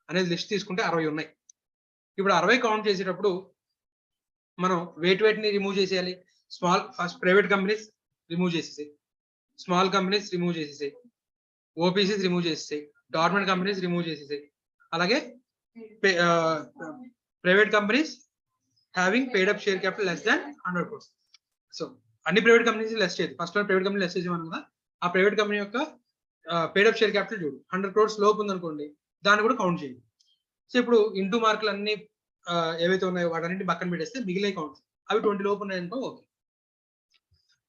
అనేది లిస్ట్ తీసుకుంటే 60 ఉన్నాయి. ఇప్పుడు 60 కౌంట్ చేసేటప్పుడు మనం వేటిని రిమూవ్ చేసేయాలి? ఫస్ట్ ప్రైవేట్ కంపెనీస్ రిమూవ్ చేసేసాయి, స్మాల్ కంపెనీస్ రిమూవ్ చేసేసాయి, ఓపీసీస్ రిమూవ్ చేసేసాయి, గవర్నమెంట్ కంపెనీస్ రిమూవ్ చేసేసాయి, అలాగే private companies having paid up share capital less than 100 crores. So అన్ని ప్రైవేట్ కంపెనీస్ లెస్ చేయదు, ఫస్ట్ ప్రైవేట్ కంపెనీ లెస్ చేసామని కదా, ఆ ప్రైవేట్ కంపెనీ యొక్క పేడ్ అప్ షేర్ క్యాపిటల్ చూడు 100 crores లోపు ఉందనుకోండి, దాన్ని కూడా కౌంట్ చేయండి. సో ఇప్పుడు ఇంటూ మార్కులు అన్ని ఏవైతే ఉన్నాయో వాటన్నింటి పక్కన పెట్టేస్తే మిగిలే కౌంట్ అవి 20 లోపు ఉన్నాయనుకో ఓకే.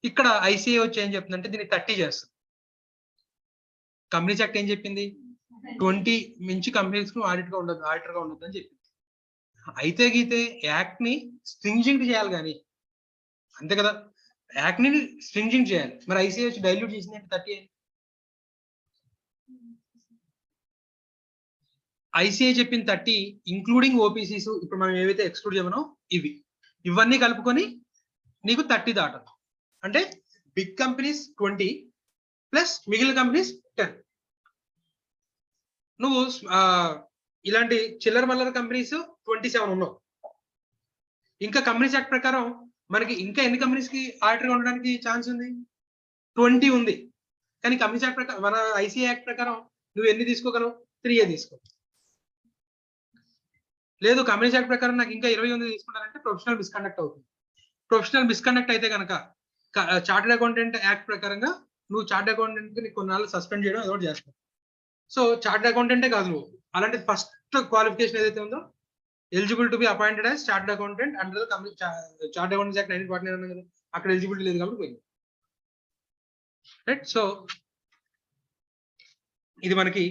ఇక్కడ ఐసీఐ వచ్చి ఏం చెప్తుందంటే దీన్ని 30 చేస్తుంది. కంపెనీస్ యాక్ట్ ఏం చెప్పింది? 20 మించి కంపెనీస్ ఆడిటర్ గా ఉండదు అని చెప్పింది. అయితే గీతే యాక్ట్ ని స్ట్రింజింగ్ చేయాలి కానీ, అంతే కదా, యాక్ట్ ని స్ట్రింజింగ్ చేయాలి. మరి ఐసీఐ వచ్చి డైల్యూట్ చేసింది అంటే 30. ఐసీఐ చెప్పిన 30 ఇంక్లూడింగ్ ఓపీసీస్, ఇప్పుడు మనం ఏవైతే ఎక్స్క్లూడ్ చేయమనో ఇవన్నీ కలుపుకొని నీకు 30 దాటదు. అంటే బిగ్ కంపెనీస్ 20 ప్లస్ మిగిలిన కంపెనీస్ 10. నువ్వు ఇలాంటి చిల్లర మల్లర కంపెనీస్ 27 ఉన్నావు. ఇంకా కంపెనీస్ యాక్ట్ ప్రకారం మనకి ఇంకా ఎన్ని కంపెనీస్ కి ఆడిటర్ గా ఉండడానికి ఛాన్స్ ఉంది? 20 ఉంది. కానీ కంపెనీస్ యాక్ట్ ప్రకారం, మన ఐసీఐ యాక్ట్ ప్రకారం నువ్వు ఎన్ని తీసుకోగలవు? 3 తీసుకో. లేదు కంపెనీస్ యాక్ట్ ప్రకారం నాకు ఇంకా 20 తీసుకుంటారంటే ప్రొఫెషనల్ మిస్కండక్ట్ అవుతుంది. ప్రొఫెషనల్ మిస్కండక్ట్ అయితే కనుక చార్టెడ్ అకౌంటెంట్ యాక్ట్ ప్రకారంగా నువ్వు చార్టెడ్ అకౌంటెంట్ కి కొన్నాళ్ళు సస్పెండ్ చేయడం ఏదో చేస్తావు. సో చార్టెడ్ అకౌంటెంటే కాదు నువ్వు, అలాంటి ఫస్ట్ క్వాలిఫికేషన్ ఏదైతే ఉందో eligible to be appointed as chartered accountant under chartered accountants act 1949 అన్నా కదా, అక్కడ ఎలిజిబిలిటీ లేదు కాబట్టి పోయింది. రైట్. సో ఇది మనకి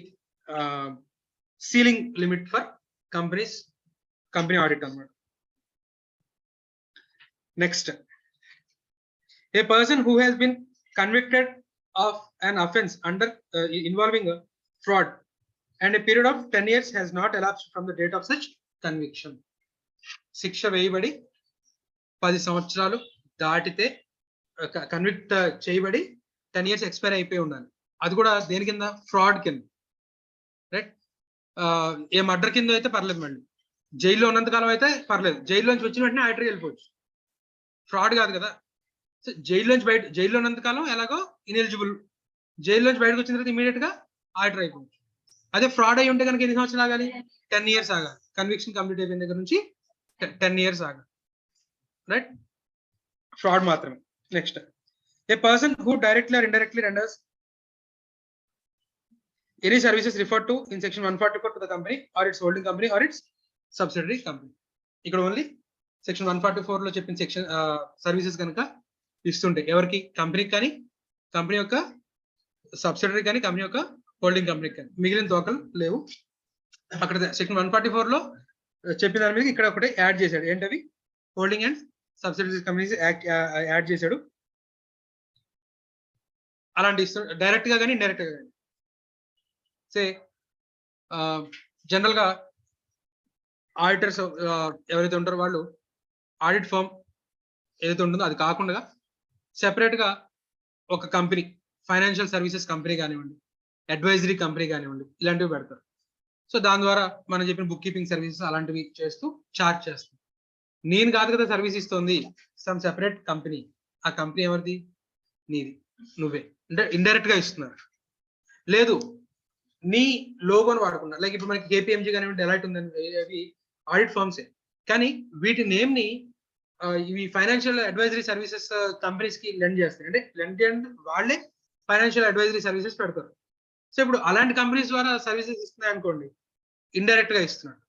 ceiling limit for company audit అన్నమాట. Next, a person who has been convicted of an offense under involving fraud and a period of 10 years has not elapsed from the date of such conviction. శిక్ష వేయబడి 10 సంవత్సరాలు దాటితే కన్విక్ట్ చేయబడి 10 years ఎక్స్పైర్ అయిపోయి ఉండాలి. అది కూడా దేని కింద? ఫ్రాడ్ కింద. రైట్. ఏ మర్డర్ కింద అయితే పర్లేదు, మళ్ళీ జైల్లో ఉన్నంతకాలం అయితే పర్లేదు, జైల్లోంచి వచ్చిన వెంటనే ఆడిటర్కి వెళ్ళిపోవచ్చు. ఫ్రాడ్ కాదు కదా. జైల్లో ఉన్నంతకాలం ఎలాగో ఇన్ఎలిజిబుల్, జైల్లోంచి బయటకు వచ్చిన తర్వాత ఇమీడియట్ గా ఆడిటర్ అయిపోవచ్చు. అదే ఫ్రాడ్ అయి ఉంటే కనుక ఎన్ని సంవత్సరాలు ఆగాలి? 10 years ఆగాలి. కన్విక్షన్ కంప్లీట్ అయిపోయిన దగ్గర నుంచి 10 years ఆగాలి. రైట్. ఫ్రాడ్ మాత్రమే. Next, a person who directly or indirectly renders any services referred to in section 144 to the company or its holding company or its subsidiary company. ఇక్కడ ఓన్లీ సెక్షన్ 144 లో చెప్పిన సెక్షన్ సర్వీసెస్ కనుక ఇస్తుంటే ఎవరికి? కంపెనీకి కానీ, కంపెనీ యొక్క సబ్సిడరీ కానీ, కంపెనీ యొక్క హోల్డింగ్ కంపెనీకి కానీ. మిగిలిన తోకలు లేవు. అక్కడ సెక్షన్ 144 లో చెప్పిన దాని మీద ఇక్కడ ఒకటి యాడ్ చేశాడు. ఏంటవి? Holding and subsidiary companies add చేశాడు. అలాంటి డైరెక్ట్ గా కానీ ఇండైరెక్ట్ గా కానీ. సే జనరల్ గా ఆడిటర్స్ ఎవరైతే ఉంటారో వాళ్ళు ఆడిట్ ఫర్మ్ ఏదైతే ఉంటుందో అది కాకుండా సెపరేట్ గా ఒక కంపెనీ, ఫైనాన్షియల్ సర్వీసెస్ కంపెనీ కానివ్వండి, అడ్వైజరీ కంపెనీ కానివ్వండి, ఇలాంటివి పెడతారు. సో దాని ద్వారా మనం చెప్పిన బుక్ కీపింగ్ సర్వీసెస్ అలాంటివి చేస్తూ చార్జ్ చేస్తాం. నేను కాదు కదా సర్వీస్ ఇస్తుంది, సమ్ సెపరేట్ కంపెనీ. ఆ కంపెనీ ఎవరిది? నీది, నువ్వే. అంటే ఇండైరెక్ట్ గా ఇస్తున్నారు. లేదు నీ లోగోని వాడుకున్నా, లైక్ ఇప్పుడు మనకి కేపీఎంజీ కానివ్వండి, డెలైట్ ఉందని, అవి ఆడిట్ ఫర్మ్సే. కానీ వీటి నేమ్ ని ఇవి ఫైనాన్షియల్ అడ్వైజరీ సర్వీసెస్ కంపెనీస్ కి లెండ్ చేస్తాయి. అంటే లెండ్ వాళ్ళే ఫైనాన్షియల్ అడ్వైజరీ సర్వీసెస్ పెడతారు. సో ఇప్పుడు అలాంటి కంపెనీస్ ద్వారా సర్వీసెస్ ఇస్తున్నాయి అనుకోండి, ఇండైరెక్ట్ గా ఇస్తున్నాడు,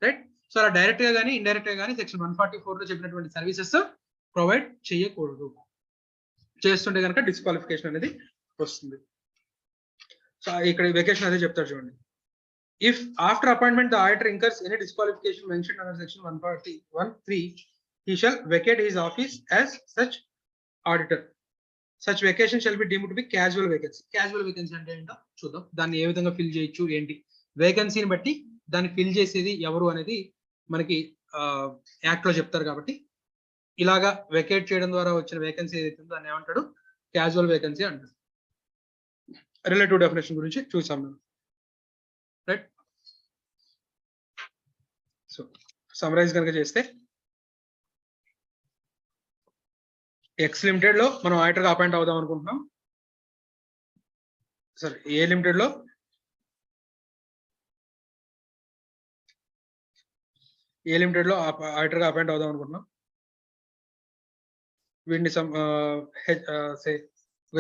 రైట్? సో అలా డైరెక్ట్ గా కానీ ఇండైరెక్ట్ గా కానీ సెక్షన్ 144 లో చెప్పినటువంటి సర్వీసెస్ ప్రొవైడ్ చేయకూడదు. చేస్తుంటే కనుక డిస్క్వాలిఫికేషన్ అనేది వస్తుంది. సో ఇక్కడ వెకేషన్ అదే చెప్తారు చూడండి. If after appointment the auditor incurs any disqualification mentioned under section 141(3), he shall vacate his office as such auditor. Such vacation shall be deemed to be casual vacancy. Casual vacancy అంటే ఏంటో చూద్దాం. దాన్ని ఏ విధంగా ఫిల్ చేయొచ్చు ఏంటి, వేకెన్సీని బట్టి దాన్ని ఫిల్ చేసేది ఎవరు అనేది మనకి యాక్ట్ లో చెప్తారు. కాబట్టి ఇలాగా వెకేట్ చేయడం ద్వారా వచ్చిన వేకెన్సీ ఏదైతే ఉందో దాన్ని ఏమంటాడు? క్యాజువల్ వేకెన్సీ అంటారు. రిలేటివ్ డెఫినేషన్ గురించి చూసాం మనం, రైట్? సో సమ్మరైజ్ కనుక చేస్తే, ఎక్స్ లిమిటెడ్ లో మనం ఆడిటర్ గా అపాయింట్ అవుదాం అనుకుంటున్నాం. సరే, ఏ లిమిటెడ్ లో ఆడిటర్ గా అపాయింట్ అవుదాం అనుకుంటున్నాం. వీడిని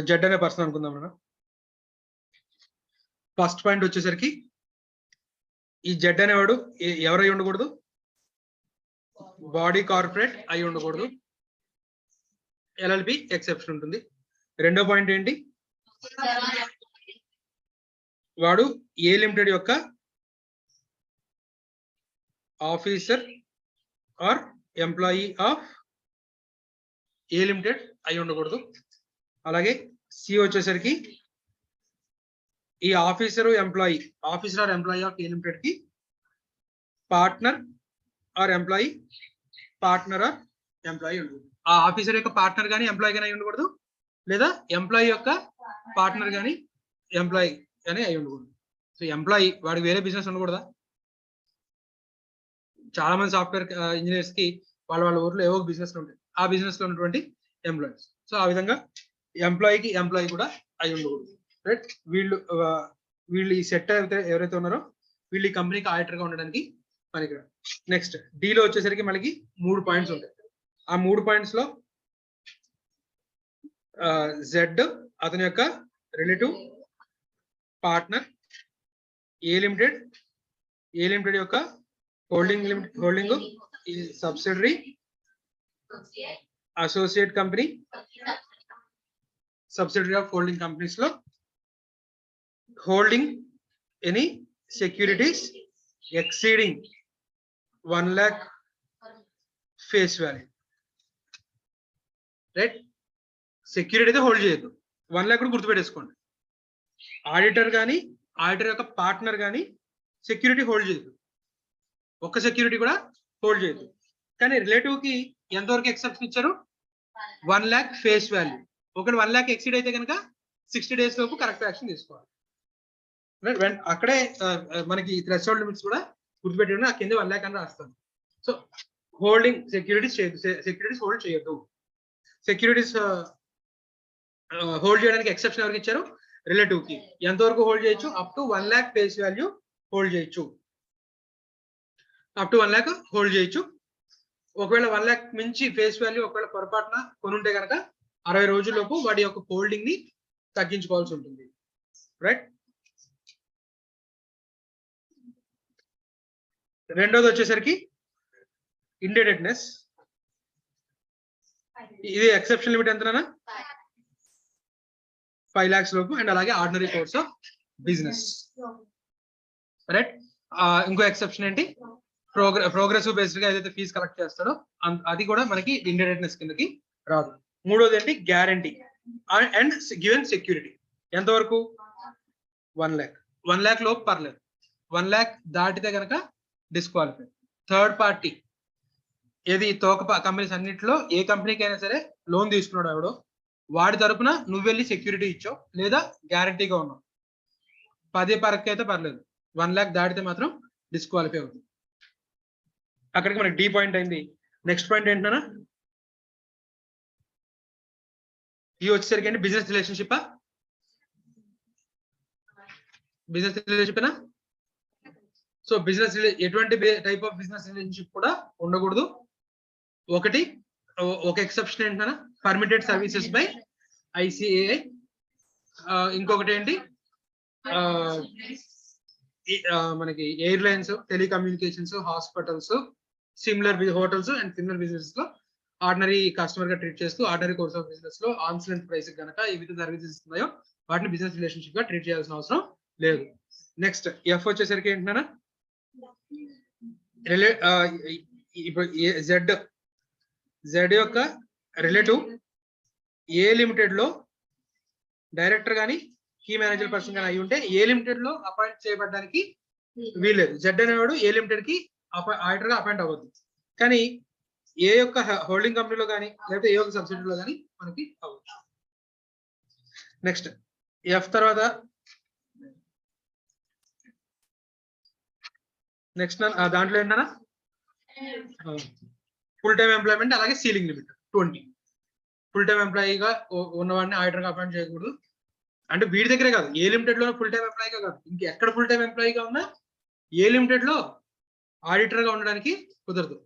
జెడ్ అనే పర్సన్ అనుకుందాం మనం. ఫస్ట్ పాయింట్ వచ్చేసరికి ఈ జెడ్ అనేవాడు ఎవరై ఉండకూడదు? బాడీ కార్పొరేట్ అయి ఉండకూడదు. ఎల్ఎల్పి ఎక్సెప్షన్ ఉంటుంది. రెండో పాయింట్ ఏంటి? వాడు ఏ లిమిటెడ్ యొక్క officer or employee of A limited అయి ఉండకూడదు. అలాగే సి వచ్చేసరికి ఈ officer or employee of A limited కి పార్ట్నర్ ఆర్ ఎంప్లాయీ ఉండకూడదు. ఆ ఆఫీసర్ యొక్క పార్ట్నర్ కానీ ఎంప్లాయీ కానీ అయి ఉండకూడదు, లేదా ఎంప్లాయీ యొక్క పార్ట్నర్ కానీ ఎంప్లాయీ కానీ అయి ఉండకూడదు. సో ఎంప్లాయీ వాడికి వేరే బిజినెస్ ఉండకూడదా? చాలా మంది సాఫ్ట్వేర్ ఇంజనీర్స్ కి వాళ్ళ ఊర్లో ఏవో బిజినెస్ ఉంటాయి, ఆ బిజినెస్ లో ఉన్నటువంటి ఎంప్లాయీస్. సో ఆ విధంగా ఎంప్లాయీకి ఎంప్లాయీ కూడా అయి ఉండకూడదు, రైట్? వీళ్ళు ఈ సెట్ ఎవరైతే ఉన్నారో వీళ్ళు ఈ కంపెనీకి ఆడిటర్ గా ఉండడానికి పనికిరారు. నెక్స్ట్ డీలో వచ్చేసరికి మనకి 3 పాయింట్స్ ఉంటాయి. ఆ 3 పాయింట్స్ లో జెడ్ అతని యొక్క రిలేటివ్ పార్ట్నర్, ఏ లిమిటెడ్ యొక్క holding subsidiary, associate company, subsidiary of holding companies లో holding any securities exceeding 1 lakh face value, right? Security అయితే హోల్డ్ చేయొద్దు. 1 lakh కూడా గుర్తుపెట్టేసుకోండి. ఆడిటర్ కానీ ఆడిటర్ యొక్క పార్ట్నర్ కానీ సెక్యూరిటీ హోల్డ్ చేయొద్దు, ఒక్క సెక్యూరిటీ కూడా హోల్డ్ చేయొద్దు. కానీ రిలేటివ్ కి ఎంతవరకు ఎక్సెప్షన్ ఇచ్చారు? 1 lakh ఫేస్ వాల్యూ. ఒకటి 1 lakh ఎక్సీడ్ అయితే కనుక 60 days లోపు కరెక్ట్ యాక్షన్ తీసుకోవాలి. అక్కడే మనకి థ్రెషోల్డ్ లిమిట్స్ కూడా గుర్తుపెట్టి ఆ కింద 1 lakh అని రాస్తాను. సో హోల్డింగ్ సెక్యూరిటీస్ హోల్డ్ చేయొద్దు. సెక్యూరిటీస్ హోల్డ్ చేయడానికి ఎక్సెప్షన్ ఎవరికి ఇచ్చారు? రిలేటివ్ కి. ఎంతవరకు హోల్డ్ చేయొచ్చు? Up to 1 lakh face value hold చేయొచ్చు. అప్ టు 1 lakh హోల్డ్ చేయొచ్చు. ఒకవేళ 1 lakh మించి ఫేస్ వాల్యూ ఒకవేళ పొరపాటున కొనుంటే కనుక 60 రోజుల్లోపు వాడి యొక్క హోల్డింగ్ ని తగ్గించుకోవాల్సి ఉంటుంది, రైట్? రెండోది వచ్చేసరికి ఇండెటెడ్నెస్. ఇది ఎక్సెప్షన్ లిమిట్ ఎంతనా? 5 lakhs లోపు. అండ్ అలాగే ordinary course of business, right? ఇంకో ఎక్సెప్షన్ ఏంటి? ప్రోగ్రెసివ్ బేస్డ్ గా ఏదైతే ఫీజు కలెక్ట్ చేస్తాడో అది కూడా మనకి ఇండెటెడ్నెస్ కిందకి రాదు. మూడోది ఏంటి? Guarantee and given security. ఎంతవరకు? 1 lakh. 1 lakh లోపు పర్లేదు, 1 lakh దాటితే కనుక డిస్క్వాలిఫై. థర్డ్ పార్టీ ఏది తోక కంపెనీస్ అన్నింటిలో ఏ కంపెనీకి అయినా సరే లోన్ తీసుకున్నాడు ఎవడో, వాడి తరపున నువ్వు వెళ్ళి సెక్యూరిటీ ఇచ్చావు లేదా గ్యారంటీగా ఉన్నావు, 10 పరకు అయితే పర్లేదు, 1 lakh దాటితే మాత్రం డిస్క్వాలిఫై అవుతుంది. అక్కడికి మనకి డి పాయింట్ అయింది. నెక్స్ట్ పాయింట్ ఏంటన్నా, ఈ వచ్చేసరికి ఏంటి, బిజినెస్ రిలేషన్షిప్. బిజినెస్ రిలేషన్షిప్ ఏనా? సో బిజినెస్ ఎటువంటి టైప్ ఆఫ్ బిజినెస్ రిలేషన్షిప్ కూడా ఉండకూడదు. ఒకటి ఒక ఎక్సెప్షన్ ఏంటన్నా, పర్మిటెడ్ సర్వీసెస్ బై ICAI. ఇంకొకటి ఏంటి, మనకి airlines, telecommunications, hospitals, similar hotels and similar business లో ఆర్డినరీ కస్టమర్ గా ట్రీట్ చేస్తూ ఆర్డినరీ కోర్స్ ఆఫ్ బిజినెస్ లో ఆర్మ్స్ లెంత్ ప్రైస్ కనుక ఏవైతే సర్వీసెస్ ఇస్తున్నాయో వాటిని బిజినెస్ రిలేషన్షిప్ గా ట్రీట్ చేయాల్సిన అవసరం లేదు. నెక్స్ట్ ఎఫ్ వచ్చేసరికి ఏంటన్నా, ఇప్పుడు జెడ్ యొక్క రిలేటివ్ ఏ లిమిటెడ్ లో డైరెక్టర్ గానీ కీ మేనేజర్ పర్సన్ కానీ అయి ఉంటే ఏ లిమిటెడ్ లో అపాయింట్ చేయబడడానికి వీల్లేదు. జెడ్ అనేవాడు ఏ లిమిటెడ్ కి ఆడిటర్ గా అపాయింట్ అవ్వద్దు, కానీ ఏ యొక్క హోల్డింగ్ కంపెనీలో కానీ లేకపోతే ఏ యొక్క సబ్సిడీలో కానీ మనకి అవ్వచ్చు. నెక్స్ట్ ఎఫ్ తర్వాత నెక్స్ట్ దాంట్లో ఏంటన్నా, ఫుల్ టైమ్ ఎంప్లాయ్మెంట్ అలాగే సీలింగ్ లిమిట్ 20. ఫుల్ టైమ్ ఎంప్లాయీగా ఉన్నవాడిని ఆడిటర్ గా అపాయింట్ చేయకూడదు. అంటే వీడి దగ్గరే కాదు, ఏ లిమిటెడ్ లో ఫుల్ టైమ్ ఎంప్లాయీగా కాదు, ఇంకెక్కడ ఫుల్ టైమ్ ఎంప్లాయీగా ఉన్నా ఏ లిమిటెడ్ లో ఆడిటర్ గా ఉండడానికి కుదరదు.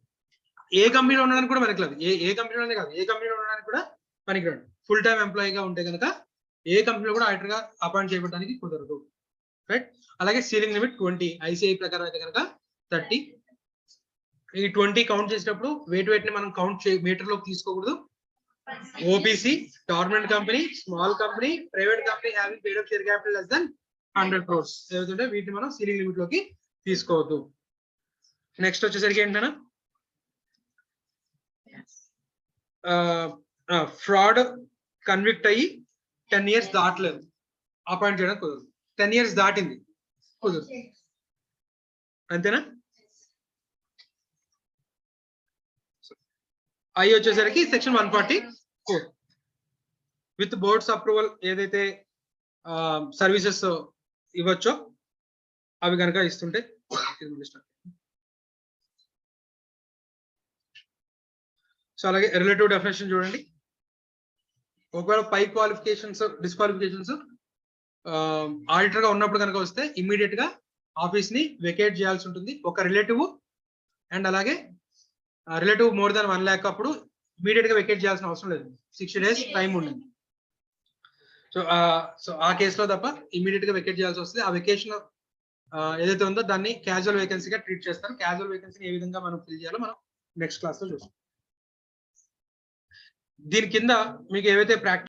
ఏ కంపెనీలో ఉండడానికి కూడా పనికిరాదు, ఏ కంపెనీలోనే కాదు, ఏ కంపెనీలో ఉండడానికి కూడా పనికిరాదు. ఫుల్ టైమ్ ఎంప్లాయీగా ఉంటే కనుక ఏ కంపెనీలో కూడా ఆడిటర్ గా అపాయింట్ చేయబడడానికి కుదరదు. రైట్. అలాగే సీలింగ్ లిమిట్ 20, ICAI ప్రకారం అయితే కనుక 30. ఈ 20 కౌంట్ చేసేటప్పుడు వెయిట్ ని మనం కౌంట్ మీటర్ లోకి తీసుకోకూడదు. OPC, government company, small company, private company having paid up share capital less than 100 crores ఏదైతే వీటిని మనం సీలింగ్ లిమిట్ లోకి తీసుకోవద్దు. నెక్స్ట్ వచ్చేసరికి ఏంటన్నా, ఫ్రాడ్ కన్విక్ట్ అయ్యి 10 years దాటలేదు, అపాయింట్ చేయడం కుదరదు. 10 years దాటింది కుదరదు, అంతేనా? ఐ వచ్చేసరికి సెక్షన్ 144 విత్ బోర్డ్స్ అప్రూవల్ ఏదైతే సర్వీసెస్ ఇవ్వచ్చో అవి కనుక ఇస్తుంటే. సో అలాగే రిలేటివ్ డెఫినేషన్ చూడండి. ఒకవేళ పై క్వాలిఫికేషన్స్ డిస్క్వాలిఫికేషన్స్ ఆడిటర్ గా ఉన్నప్పుడు కనుక వస్తే ఇమ్మీడియట్ గా ఆఫీస్ ని వెకేట్ చేయాల్సి ఉంటుంది. ఒక రిలేటివ్ అండ్ అలాగే రిలేటివ్ మోర్ దాన్ 1 lakh అప్పుడు ఇమీడియట్ గా వెకేట్ చేయాల్సిన అవసరం లేదు, 60 days టైం ఉంటుంది. సో ఆ కేసులో తప్ప ఇమీడియట్ గా వెకేట్ చేయాల్సి వస్తుంది. ఆ వెకేషన్ ఏదైతే ఉందో దాన్ని క్యాజువల్ వేకెన్సీగా ట్రీట్ చేస్తారు. క్యాజువల్ వేకెన్సీని ఏ విధంగా మనం ఫిల్ చేయాలో మనం నెక్స్ట్ క్లాస్ లో చూస్తాం. దీని కింద మీకు ఏవైతే ప్రాక్టీస్